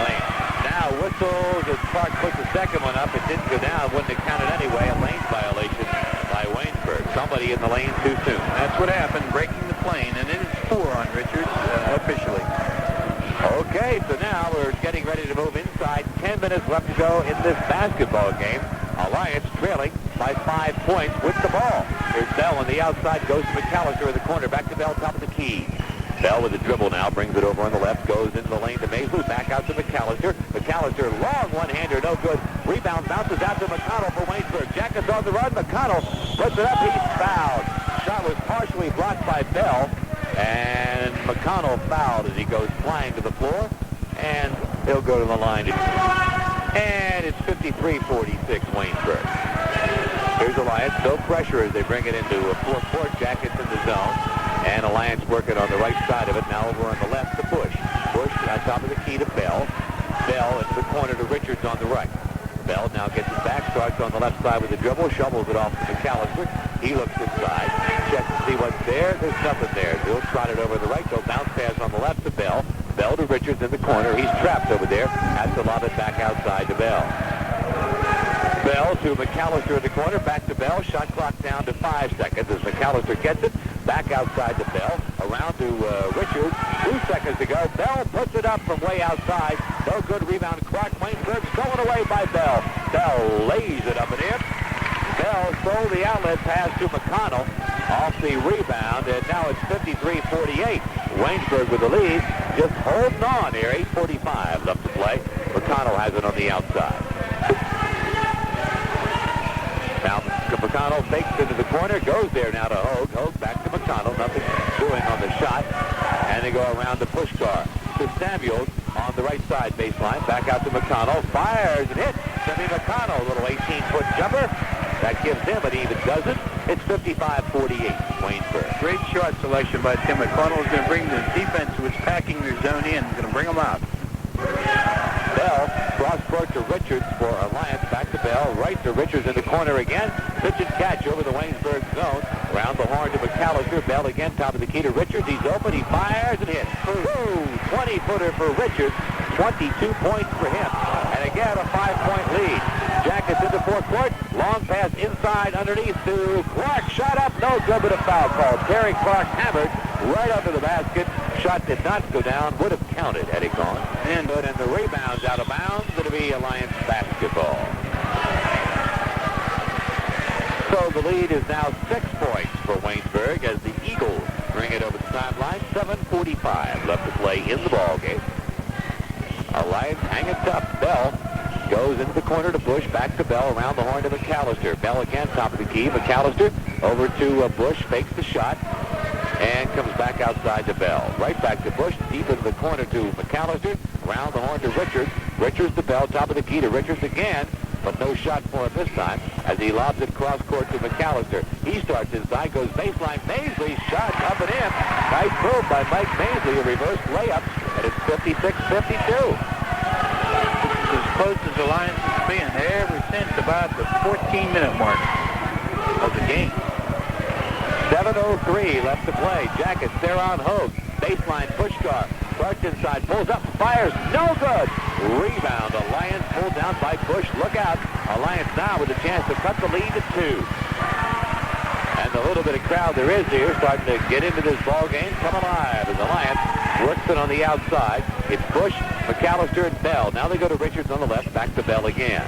lane. Now whistles as Clark puts the second one up. It didn't go down. Wouldn't have counted anyway. A lane violation by Waynesburg. Somebody in the lane too soon. That's what happened, breaking the plane, and it is 4 on Richards officially. Okay, so now we're getting ready to move inside. 10 minutes left to go in this basketball game. Alliance trailing by 5 points with the ball. Here's Bell on the outside, goes to McAllister in the corner. Back to Bell, top of the key. Bell with the dribble now, brings it over on the left, goes into the lane to Maisel, back out to McAllister. McAllister, long one-hander, no good. Rebound bounces out to McConnell for Waynesburg. Jackets on the run. McConnell puts it up. He's fouled. Shot was partially blocked by Bell, and McConnell fouled as he goes flying to the floor, and he'll go to the line. And it's 53-46 Waynesburg. Here's Alliance, no pressure as they bring it into a four-court. Jackets in the zone. And Alliance working on the right side of it. Now over on the left to Bush. Bush on top of the key to Bell. Bell into the corner to Richards on the right. Bell now gets it back, starts on the left side with the dribble, shovels it off to McAllister. He looks inside, checks to see what's there. There's nothing there. He'll trot it over the right, go bounce pass on the left to Bell. Bell to Richards in the corner. He's trapped over there. Has to lob it back outside to Bell. Bell to McAllister in the corner, back to Bell. Shot clock down to 5 seconds as McAllister gets it. Back outside to Bell, around to Richards. 2 seconds to go. Bell puts it up from way outside. No good rebound. Clark Waynesburg stolen away by Bell. Bell lays it up and in. Bell stole the outlet pass to McConnell off the rebound, and now it's 53-48. Waynesburg with the lead, just holding on here. 8:45 left to play. McConnell has it on the outside. Now McConnell fakes into the corner, goes there now to Hogue. Hogue back to McConnell, nothing doing on the shot, and they go around to Puskar. To Samuels on the right side baseline, back out to McConnell, fires and hits. Timmy McConnell, a little 18-foot jumper. That gives him an even dozen. It's 55-48, Waynesburg. Great shot selection by Tim McConnell. Is going to bring the defense who was packing their zone in. Going to bring them out. Bell, cross court to Richards for Alliance. Back to Bell, right to Richards in the corner again. Pitch and catch over the Waynesburg zone. Round the horn to McAllister. Bell again, top of the key to Richards. He's open, he fires and hits. 20-footer for Richards. 22 points for him. And again, a 5-point lead. Jackets into forecourt. Long pass inside underneath to Clark. Shot up, no good, but a foul call. Terry Clark hammered right under the basket. Shot did not go down. Would have counted had it gone. And the rebound's out of bounds. It'll be Alliance basketball. So the lead is now 6 points for Waynesburg as the Eagles bring it over the sideline. 7:45 left to play in the ball game. Alliance hanging tough. Bell goes into the corner to Bush, back to Bell, around the horn to McAllister. Bell again, top of the key. McAllister over to Bush, fakes the shot, and comes back outside to Bell. Right back to Bush, deep into the corner to McAllister, around the horn to Richards. Richards to Bell, top of the key to Richards again, but no shot for him this time as he lobs it cross court to McAllister. He starts inside, goes baseline. Maisley's shot up and in. Nice move by Mike Maisley, a reverse layup, and it's 56-52. As close as Alliance has been ever since about the 14-minute mark of the game. 7:03 left to play. Jackets there on Hogue. Baseline, Puskar. Starts inside, pulls up, fires, no good. Rebound, Alliance pulled down by Bush. Look out. Alliance now with a chance to cut the lead to 2. And the little bit of crowd there is here starting to get into this ball game. Come alive as Alliance works it on the outside. It's Bush, McAllister, and Bell. Now they go to Richards on the left, back to Bell again.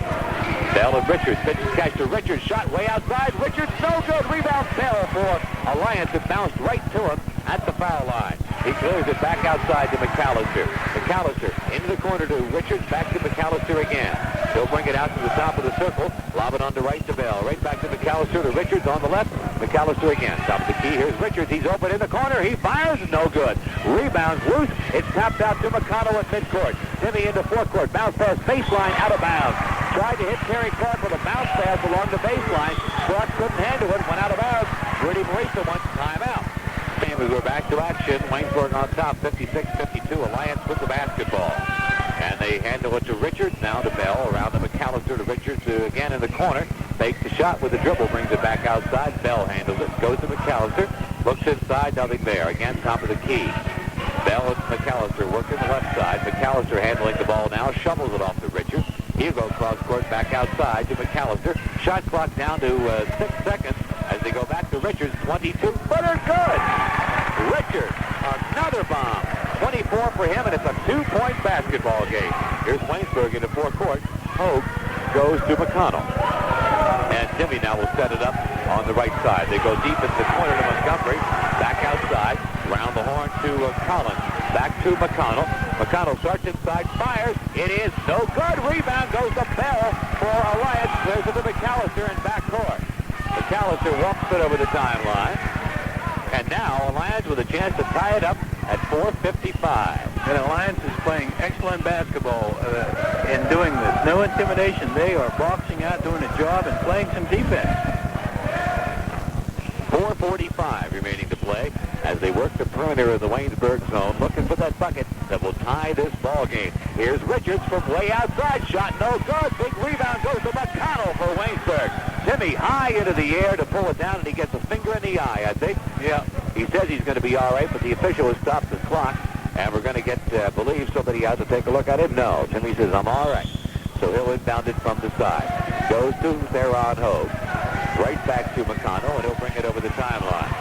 Bell and Richards, pitch and catch to Richards, shot way outside. Richards, no good. Rebound, Bell for Alliance. It bounced right to him at the foul line. He clears it back outside to McAllister. McAllister into the corner to Richards, back to McAllister again. He'll bring it out to the top of the circle. Lob it on the right to Bell. Right back to McAllister to Richards on the left. McAllister again. Top of the key. Here's Richards. He's open in the corner. He fires. No good. Rebounds loose. It's tapped out to McConnell at midcourt. Timmy into forecourt. Bounce pass baseline out of bounds. Tried to hit Terry Clark with a bounce pass along the baseline. Clark couldn't handle it. Went out of bounds. Rudy Marisa wants timeout. And we're back to action. Waynesburg on top, 56-52. Alliance with the basketball. And they handle it to Richards, now to Bell, around to McAllister to Richards, again in the corner. Fakes the shot with the dribble, brings it back outside. Bell handles it, goes to McAllister, looks inside, nothing there. Again, top of the key. Bell and McAllister working the left side. McAllister handling the ball now, shovels it off to Richards. He'll go cross court back outside to McAllister. Shot clock down to 6 seconds as they go back to Richards. 22-footer, good! Richards, another bomb. 24 for him, and it's a 2-point basketball game. Here's Waynesburg into forecourt. Hogue goes to McConnell. And Timmy now will set it up on the right side. They go deep into the corner to Montgomery. Back outside. Round the horn to Collins. Back to McConnell. McConnell starts inside, fires. It is no good. Rebound goes to Bell for Alliance. Clears it to McAllister in backcourt. McAllister walks it over the timeline. And now Alliance with a chance to tie it up at 4:55. And Alliance is playing excellent basketball in doing this. No intimidation. They are boxing out, doing a job, and playing some defense. 4:45 remaining to play as they work the perimeter of the Waynesburg zone, looking for that bucket that will tie this ball game. Here's Richards from way outside. Shot no good. Big rebound goes to McConnell for Waynesburg. Timmy high into the air to pull it down, and he gets a finger in the eye, I think. Yeah. He says he's going to be all right, but the official has stopped the clock, and we're going to get, believe, somebody out to take a look at him. No. Timmy says, I'm all right. So he'll inbound it from the side. Goes to Theron Hogue. Right back to McConnell, and he'll bring it over the timeline.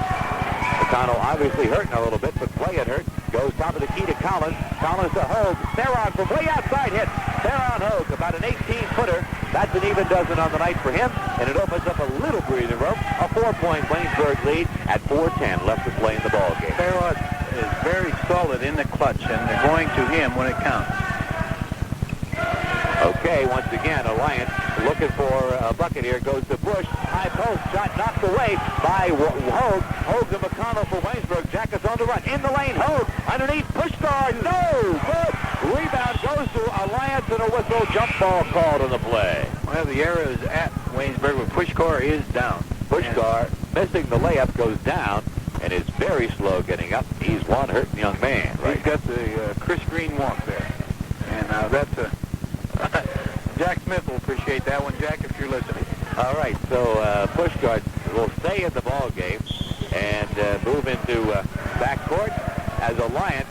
McConnell obviously hurting a little bit, but playing hurt. Goes top of the key to Collins. Collins to Hogue. Theron from way outside hit. Theron Hogue, about an 18-footer. That's an even dozen on the night for him, and it opens up a little breathing room. A 4-point Waynesburg lead at 4:10 left to play in the ball game. Theron is very solid in the clutch, and they're going to him when it counts. Okay, once again, Alliance looking for a bucket here. Goes to Bush. High post shot knocked away by Hogue. Hogue to McConnell for Waynesburg. Jackets on the run. In the lane, Hogue. Underneath, Puskar. No! Good! Rebound goes to Alliance, and a whistle. Jump ball called on the play. Well, the arrow is at Waynesburg, but Puskar is down. Puskar, missing the layup, goes down and is very slow getting up. He's one hurt young man. Right? He's got the Chris Green walk there. And that's a... Jack Smith will appreciate that one, Jack, if you're listening. All right, so Puskar will stay in the ball game and move into backcourt as Alliance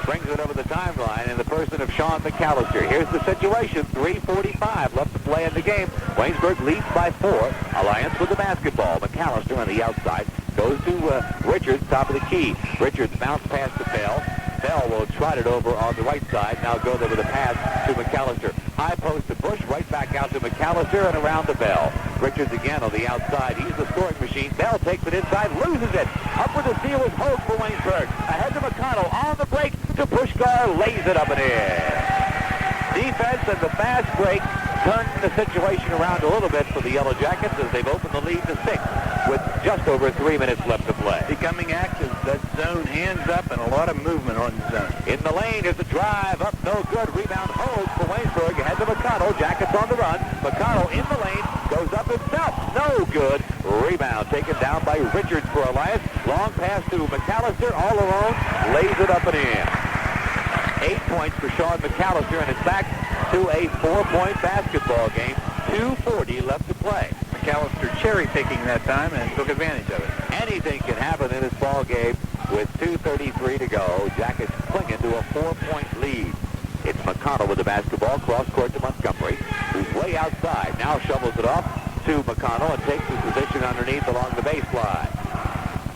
brings it over the timeline in the person of Sean McCallister. Here's the situation, 3:45 left to play in the game. Waynesburg leads by 4. Alliance with the basketball. McCallister on the outside goes to Richards, top of the key. Richards bounce past to Bell. Bell will trot it over on the right side. Now go there with a pass to McCallister. High post to Bush, right back out to McCallister and around to Bell. Richards again on the outside. He's the scoring machine. Bell takes it inside, loses it. Up with the steal is Hogue for Waynesburg. Ahead to McConnell on the break to Puskar, lays it up and in. Defense and the fast break turn the situation around a little bit for the Yellow Jackets as they've opened the lead to 6 with just over 3 minutes left to play. Becoming active, that zone hands up and a lot of movement on the zone. In the lane is a drive up, no good. Rebound Hogue for Waynesburg, ahead to McConnell. Jackets on the run. McConnell in the lane, goes up himself. No good. Rebound taken down by Richards for Alliance. Long pass to McCallister, all alone, lays it up and in. 8 points for Sean McCallister, and it's back to a 4-point basketball game. 2:40 left to play. McCallister cherry-picking that time and took advantage of it. Anything can happen in this ball game with 2:33 to go. Jackets clinging to a 4-point lead. It's McConnell with the basketball, cross court to Montgomery, who's way outside. Now shovels it off to McConnell and takes his position underneath along the baseline.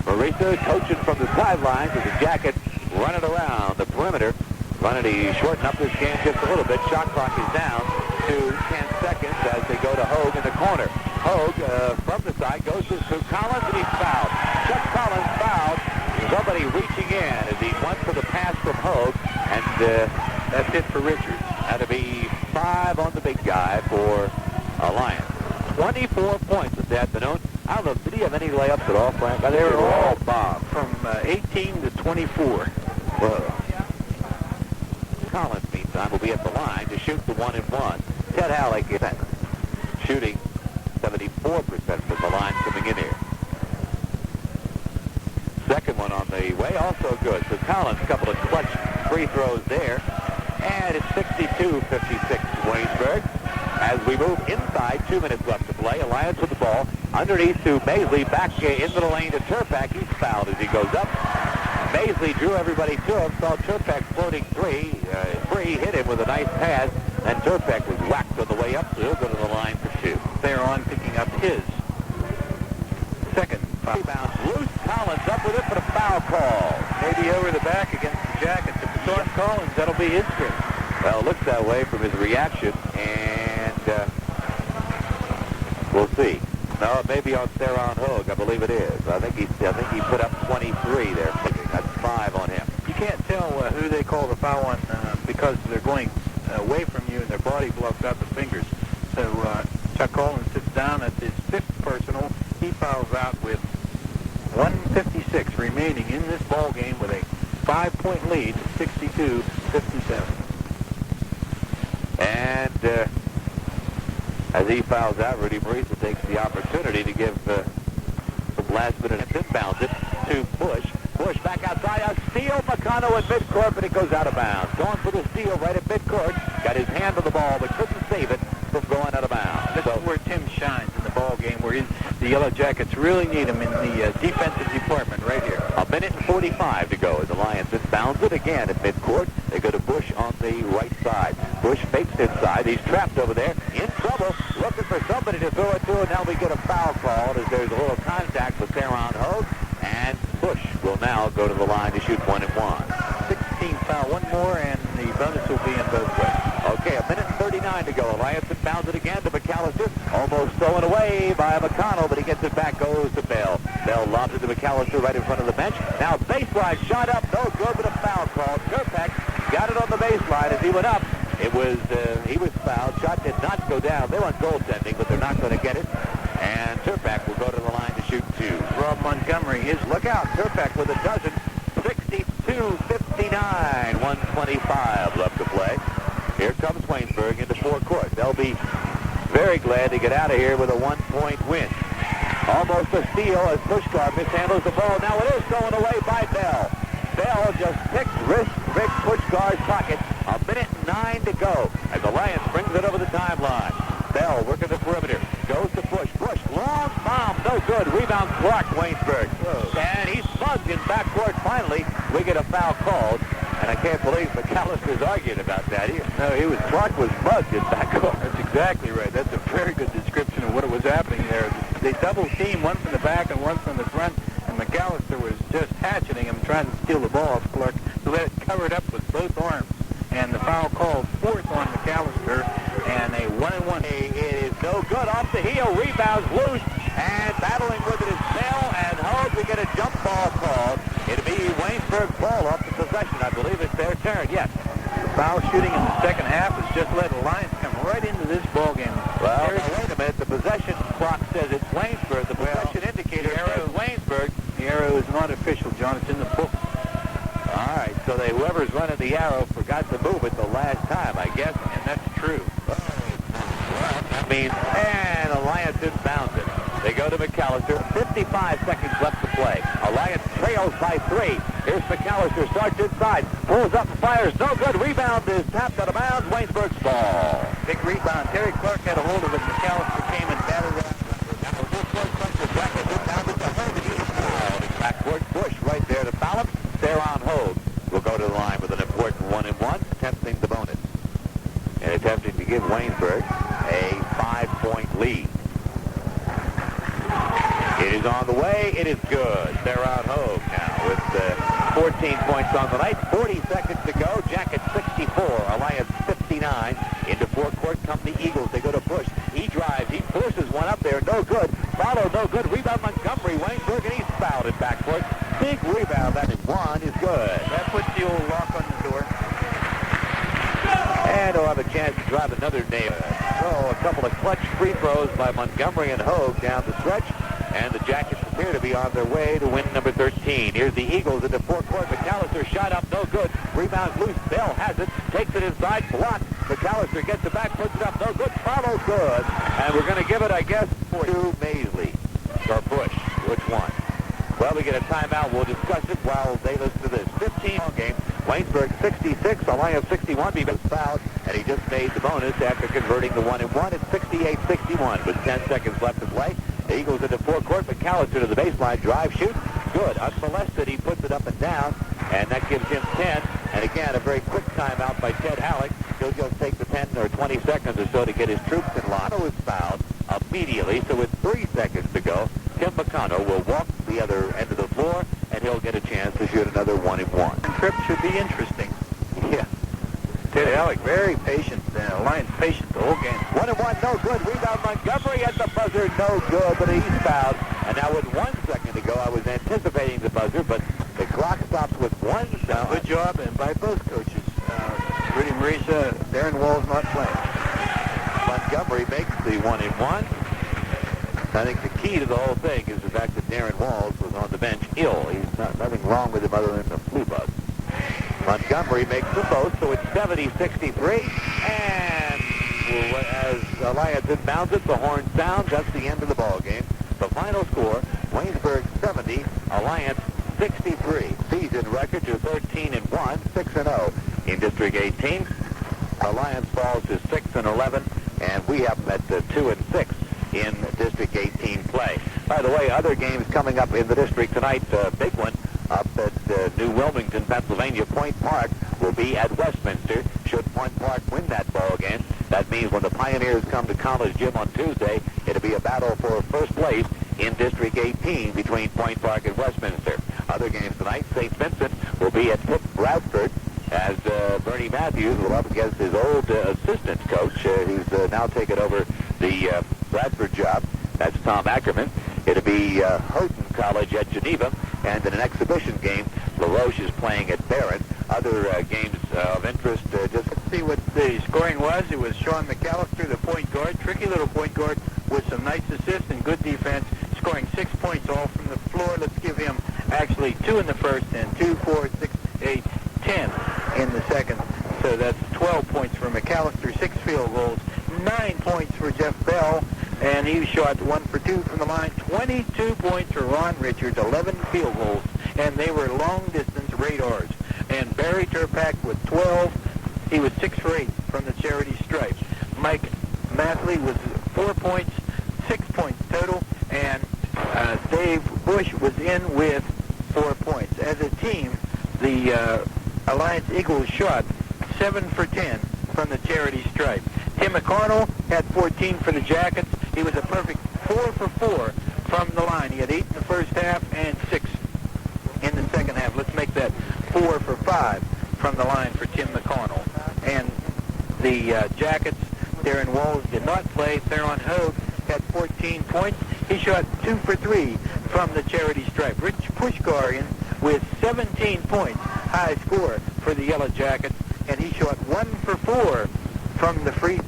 Marisa coaching from the sidelines as the Jackets run it around the perimeter. Running to shorten up this game just a little bit. Shot clock is down to 10 seconds as they go to Hogue in the corner. Hogue from the side goes to Collins and he's fouled. Chuck Collins fouled. Somebody reaching in as he went for the pass from Hogue, and that's it for Richards. Had to be 5 on the big guy for Alliance. 24 points this afternoon. I don't know, did he have any layups at all, Frank? They were all bombed from 18 to 24. Whoa. Collins, meantime, will be at the line to shoot the 1-and-1. Ted Halleck is shooting 74% from the line coming in here. Second one on the way, also good. So Collins, a couple of clutch free throws there. And it's 62-56 Waynesburg. As we move inside, 2 minutes left to play. Alliance with the ball. Underneath to Maisley, back into the lane to Turpak. He's fouled as he goes up. Maisley drew everybody to him, saw Turpak floating free, hit him with a nice pass, and Turpak was whacked on the way up, so he'll go to the line for 2. They're on picking up his second foul. Rebound, loose. Collins up with it for the foul call. Maybe over the back against the Jackets. If it's on Collins, that'll be his trick. Well, it looks that way from his reaction, and we'll see. No, it may be on Theron Hogue. I believe it is. I think he put up 23 there. That's 5 on him. You can't tell who they call the foul on because they're going away from you and their body blocks out the fingers. So Chuck Collins sits down at his 5th personal. He fouls out with 1:56 remaining in this ball game with a 5-point lead, 62-57. And as he fouls out, Rudy Marisa takes the opportunity to give some last-minute inbounds it to Bush. Bush back outside, a steal, McConnell at midcourt, but it goes out of bounds. Going for the steal right at midcourt. Got his hand on the ball, but couldn't save it from going out of bounds. This is where Tim shines in the ball game, where the Yellow Jackets really need him in the defensive department right here. 1:45 to go as Alliance inbounds it again at midcourt. They go to Bush on the right side. Bush fakes inside. He's trapped over there. In trouble. Looking for somebody to throw it to, and now we get a foul call as there's a little contact with Theron Hogue. And Bush will now go to the line to shoot 1 and 1. 16 foul, one more, and the bonus will be in both ways. Okay, 1:39 to go. Alliance bounds it again to McAllister. Almost stolen away by McConnell, but he gets it back, goes to Bell. Bell lobs it to McAllister right in front of the bench. Now baseline shot up, no good, but a foul call. Turpak got it on the baseline as he went up. It was, he was fouled. Shot did not go down. They want goaltending, but they're not going to get it. And Turpak will go to the line to shoot 2. Rob Montgomery, his Look out, Turpak with a dozen. 62-59, 1:25 left to play. Here comes Waynesburg into forecourt. They'll be very glad to get out of here with a 1-point win. Almost a steal as Puskar mishandles the ball. Now it is stolen away by Bell. Bell just picked Rick Pushkar's pocket. 1:09 to go as Alliance brings it over the timeline. Bell working the perimeter. Goes to Bush. Bush, long bomb, no good. Rebound Clark, Waynesburg. Whoa. And he's bugged in backcourt. Finally, we get a foul called. And I can't believe McAllister's arguing about that. Clark was bugged in backcourt. That's exactly right. That's a very good description of what was happening there. They double team, one from the back and one from the front, and McAllister was just hatcheting him, trying to steal the ball off Clark, so let it covered up with both arms. And the foul called fourth on McAllister, and a 1-and-1. It is no good. Off the heel, rebounds loose, and battling with it is Bell and Hogue. We get a jump ball called. It'll be Waynesburg ball off the possession. I believe it's their turn. Yes. The foul shooting in the second half has just let Alliance come right into this ball game. Well, now wait a minute. The possession clock says it's Waynesburg. The possession indicator says Waynesburg. The arrow is not official, John. It's in the book. All right, so whoever's running the arrow forgot to move it the last time, I guess, and that's true. Well, that means, and Alliance inbounds it. They go to McAllister. 55 seconds left to play. Alliance trails by 3. Here's McAllister, starts inside, pulls up, fires, no good. Rebound is tapped out of bounds. Waynesburg's ball. Big rebound. Terry Clark had a hold of it. McAllister came and batted it. Backcourt, Bush right there to foul him. Theron Hogue will go to the line with an important 1-and-1, attempting the bonus. And attempting to give Waynesburg a 5-point lead. It is on the way. It is good. Theron Hogue now with 14 points on the night. 40 seconds to go. Jacket 64. Alliance 59. Into forecourt come the Eagles. They go to Bush. He drives. He forces one up there. No good. Follow. No good. Rebound Montgomery. Waynesburg, and he's fouled in backcourt. Big rebound. That is one is good. That puts the old lock on the door. And he'll have a chance to drive another nail. So a couple of clutch free throws by Montgomery and Hogue down the stretch. And the Jackets appear to be on their way to win number 13. Here's the Eagles into forecourt. McAllister shot up, no good. Rebound loose. Bell has it. Takes it inside. Blocked. McAllister gets it back, puts it up, no good. Follow good. And we're going to give it, I guess, to Maisley. Or Bush. Which one? Well, we get a timeout. We'll discuss it while they listen to this. 15 game. Waynesburg 66, Alliance 61. He was fouled, and he just made the bonus after converting the 1-and-1. It's 68-61 with 10 seconds left to play. The Eagles into forecourt. McAllister to the baseline. Drive, shoot. Good. Unmolested. He puts it up and down, and that gives him 10. And again, a very quick timeout by Ted Halleck. He'll just take the 10 or 20 seconds or so to get his troops in line. He was fouled immediately, so with 3 seconds to go, Tim McConnell will walk to the other end of the floor, and he'll get a chance to shoot another 1-and-1. The trip should be interesting. Yeah. Ted Halleck, very patient. Alliance patient the whole game. 1-and-1, no good. Rebound Montgomery at the buzzer, no good, but he's fouled. And now with 1 second to go, I was anticipating the buzzer, but the clock stops with 1 second. Good job, and by both coaches. Rudy Marisa, Darren Wall's not playing. Montgomery makes the 1-and-1. I think the key to the whole thing is the fact that Darren Walls was on the bench ill. He's nothing wrong with him other than the flu bug. Montgomery makes them both, so it's 70-63. And as Alliance inbounds it, the horn sounds. That's the end of the ball game. The final score: Waynesburg 70, Alliance 63. Season record to 13-1, 6-0 in District 18. Alliance falls to 6-11, and we have them at 2-6 in District 18 play. By the way, other games coming up in the district tonight. Big one up at New Wilmington, Pennsylvania. Point Park will be at Westminster. Should Point Park win that ball game, that means when the Pioneers come to College Gym on Tuesday, it'll be a battle for first place in District 18 between Point Park and Westminster. Other games tonight, St. Vincent will be at Pitt Bradford as Bernie Matthews will up against his old assistant coach, who's now taken over the Bradford job. That's Tom Ackerman. It'll be Houghton College at Geneva, and in an exhibition game, La Roche is playing at Barron. Other games of interest, just Let's see what the scoring was. It was Sean McAllister, the point guard, tricky little point guard with some nice assists and good defense, scoring 6 points all from the floor. Let's give him actually 2 in the first and 2, 4, 6, 8, 10 in the second. So that's 12 points for McAllister, 6 field goals, 9 points for Jeff Bell, and he shot 1 for 2 from the line. 22 points for Ron Richards, 11 field goals, and they were long-distance radars. And Barry Turpak with 12. He was 6 for 8 from the charity stripe. Mike Mathley was 4 points, 6 points total, and Dave Bush was in with 4 points. As a team, the Alliance Eagles shot 7 for 10 from the charity stripe. Tim McConnell had 14 for the Jackets. He was a perfect 4 for 4 from the line. He had 8 in the first half and 6 in the second half. Let's make that 4 for 5 from the line for Tim McConnell. And the Jackets, Darren Walls did not play. Theron Hogue had 14 points. He shot 2 for 3 from the charity stripe. Rich Puskar in with 17 points, high score for the Yellow Jackets, and he shot 1 for 4 from the free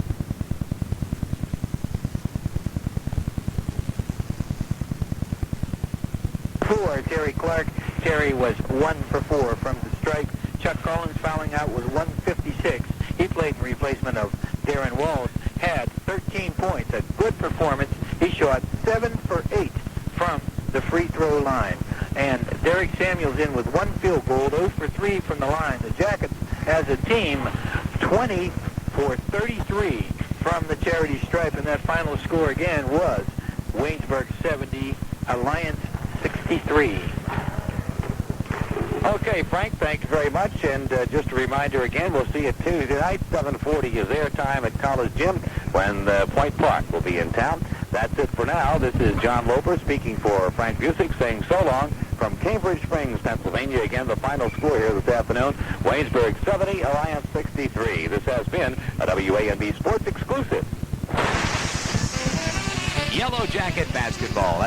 floor. Terry Clark. Terry was 1 for 4 from the stripe. Chuck Collins fouling out was 156. He played in replacement of Darren Walls, had 13 points, a good performance. He shot 7 for 8 from the free throw line. And Derek Samuels in with 1 field goal, 0 for 3 from the line. The Jackets, as a team, 20 for 33 from the charity stripe. And that final score again was Waynesburg 70, Alliance 63. Okay, Frank, thanks very much. And just a reminder again, we'll see you Tuesday night, 7:40 is their time at College Gym when Point Park will be in town. That's it for now. This is John Loper speaking for Frank Busick, saying so long from Cambridge Springs, Pennsylvania. Again, the final score here this afternoon, Waynesburg 70, Alliance 63. This has been a WANB Sports exclusive. Yellow Jacket Basketball.